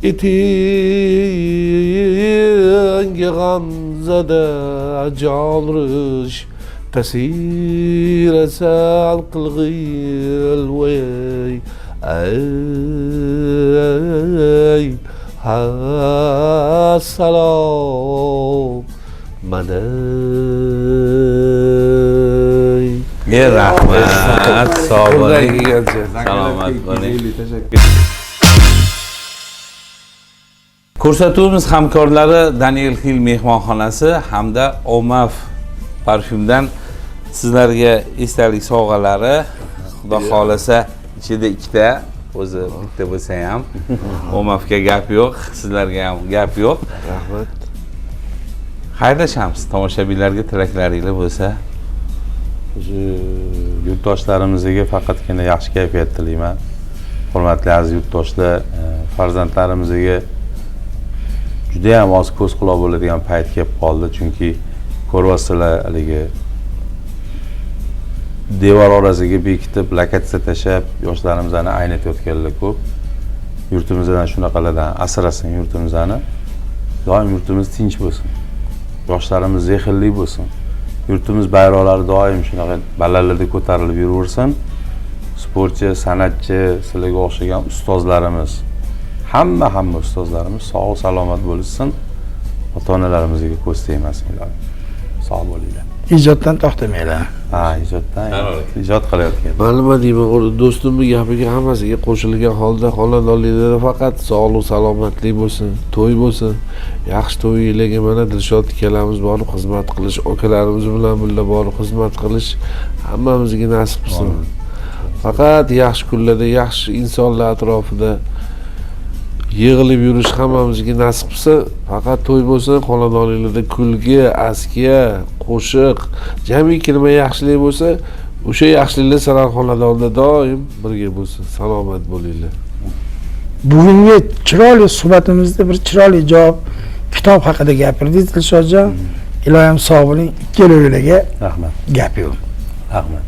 etingga g'amzada jonrish tasir asal qilg'il vay ay Assalomu alaykum. Rahmat, sog' bo'ling. Salomat bo'ling. Ko'rsatuvimiz hamkorlari Daniel Hill mehmonxonasi hamda Omaf parfyumdan sizlarga esdalik sovg'alari, xudo xolasa ichida ikkita, o'zi bitta bo'lsa ham Omafga gap yo'q, sizlarga ham gap yo'q. Rahmat. Xayrlashamiz. Tomoshabinlarga tilaklaringiz bo'lsa. O'sha yurtdoshlarimizga faqatgina yaxshi kayfiyat tilayman. Hurmatli aziz yurtdoshlar, farzandlarimizga juda ham oz ko'z quloq bo'ladigan payt kelib qoldi, chunki ko'ryapsizlar haligi devor orasiga bekitib, lokatsiya tashlab, yoshlarimizni aynatayotganlar ko'p. Yurtimizdan shunaqalardan asrasin yurtimizni. Doim yurtimiz tinch bo'lsin. Yoshlarimiz zehnli bo'lsin. Yurtimiz bayroqlari doim shunaqa balandlarda ko'tarilib yuraversin. Sportchi, san'atchi, sizlarga o'xshagan ustozlarimiz, hamma ustozlarimiz sog' salomat bo'lsin. Ota-onalarimizga ko'z tegmasin ilohim. Sog' bo'linglar. Ijoddan to'xtamanglar. Ha, ijod qilayotgan. Men nima deyman, do'stimning gapiga hammasiga qo'shilgan holda xonadonliklarda faqat sog'lik, salomatlik bo'lsin, to'y bo'lsin. Yaxshi to'ylarga mana Dilshod ikkalamiz borib xizmat qilish, okalarimiz bilan birga borib xizmat qilish hammamizga nasib qilsin. Faqat yaxshi kunlarda, yaxshi insonlar atrofida yig'ilib yurish hammamizga nasib qilsa, faqat to'y bo'lsa, xonadonliklarda kulgi, askiya, qo'shiq, jamiki nima yaxshilik bo'lsa, o'sha yaxshiliklar sarar xonadonda doim birga bo'lsin. Salomat bo'linglar. Bugungi chiroyli suhbatimizda bir chiroyli javob kitob haqida gapirdingiz Dilshodjon. Iloyim sog' bo'ling. Ikkalovilarga Rahmat. gap yo'q. Rahmat.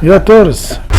Yo, to'g'risi.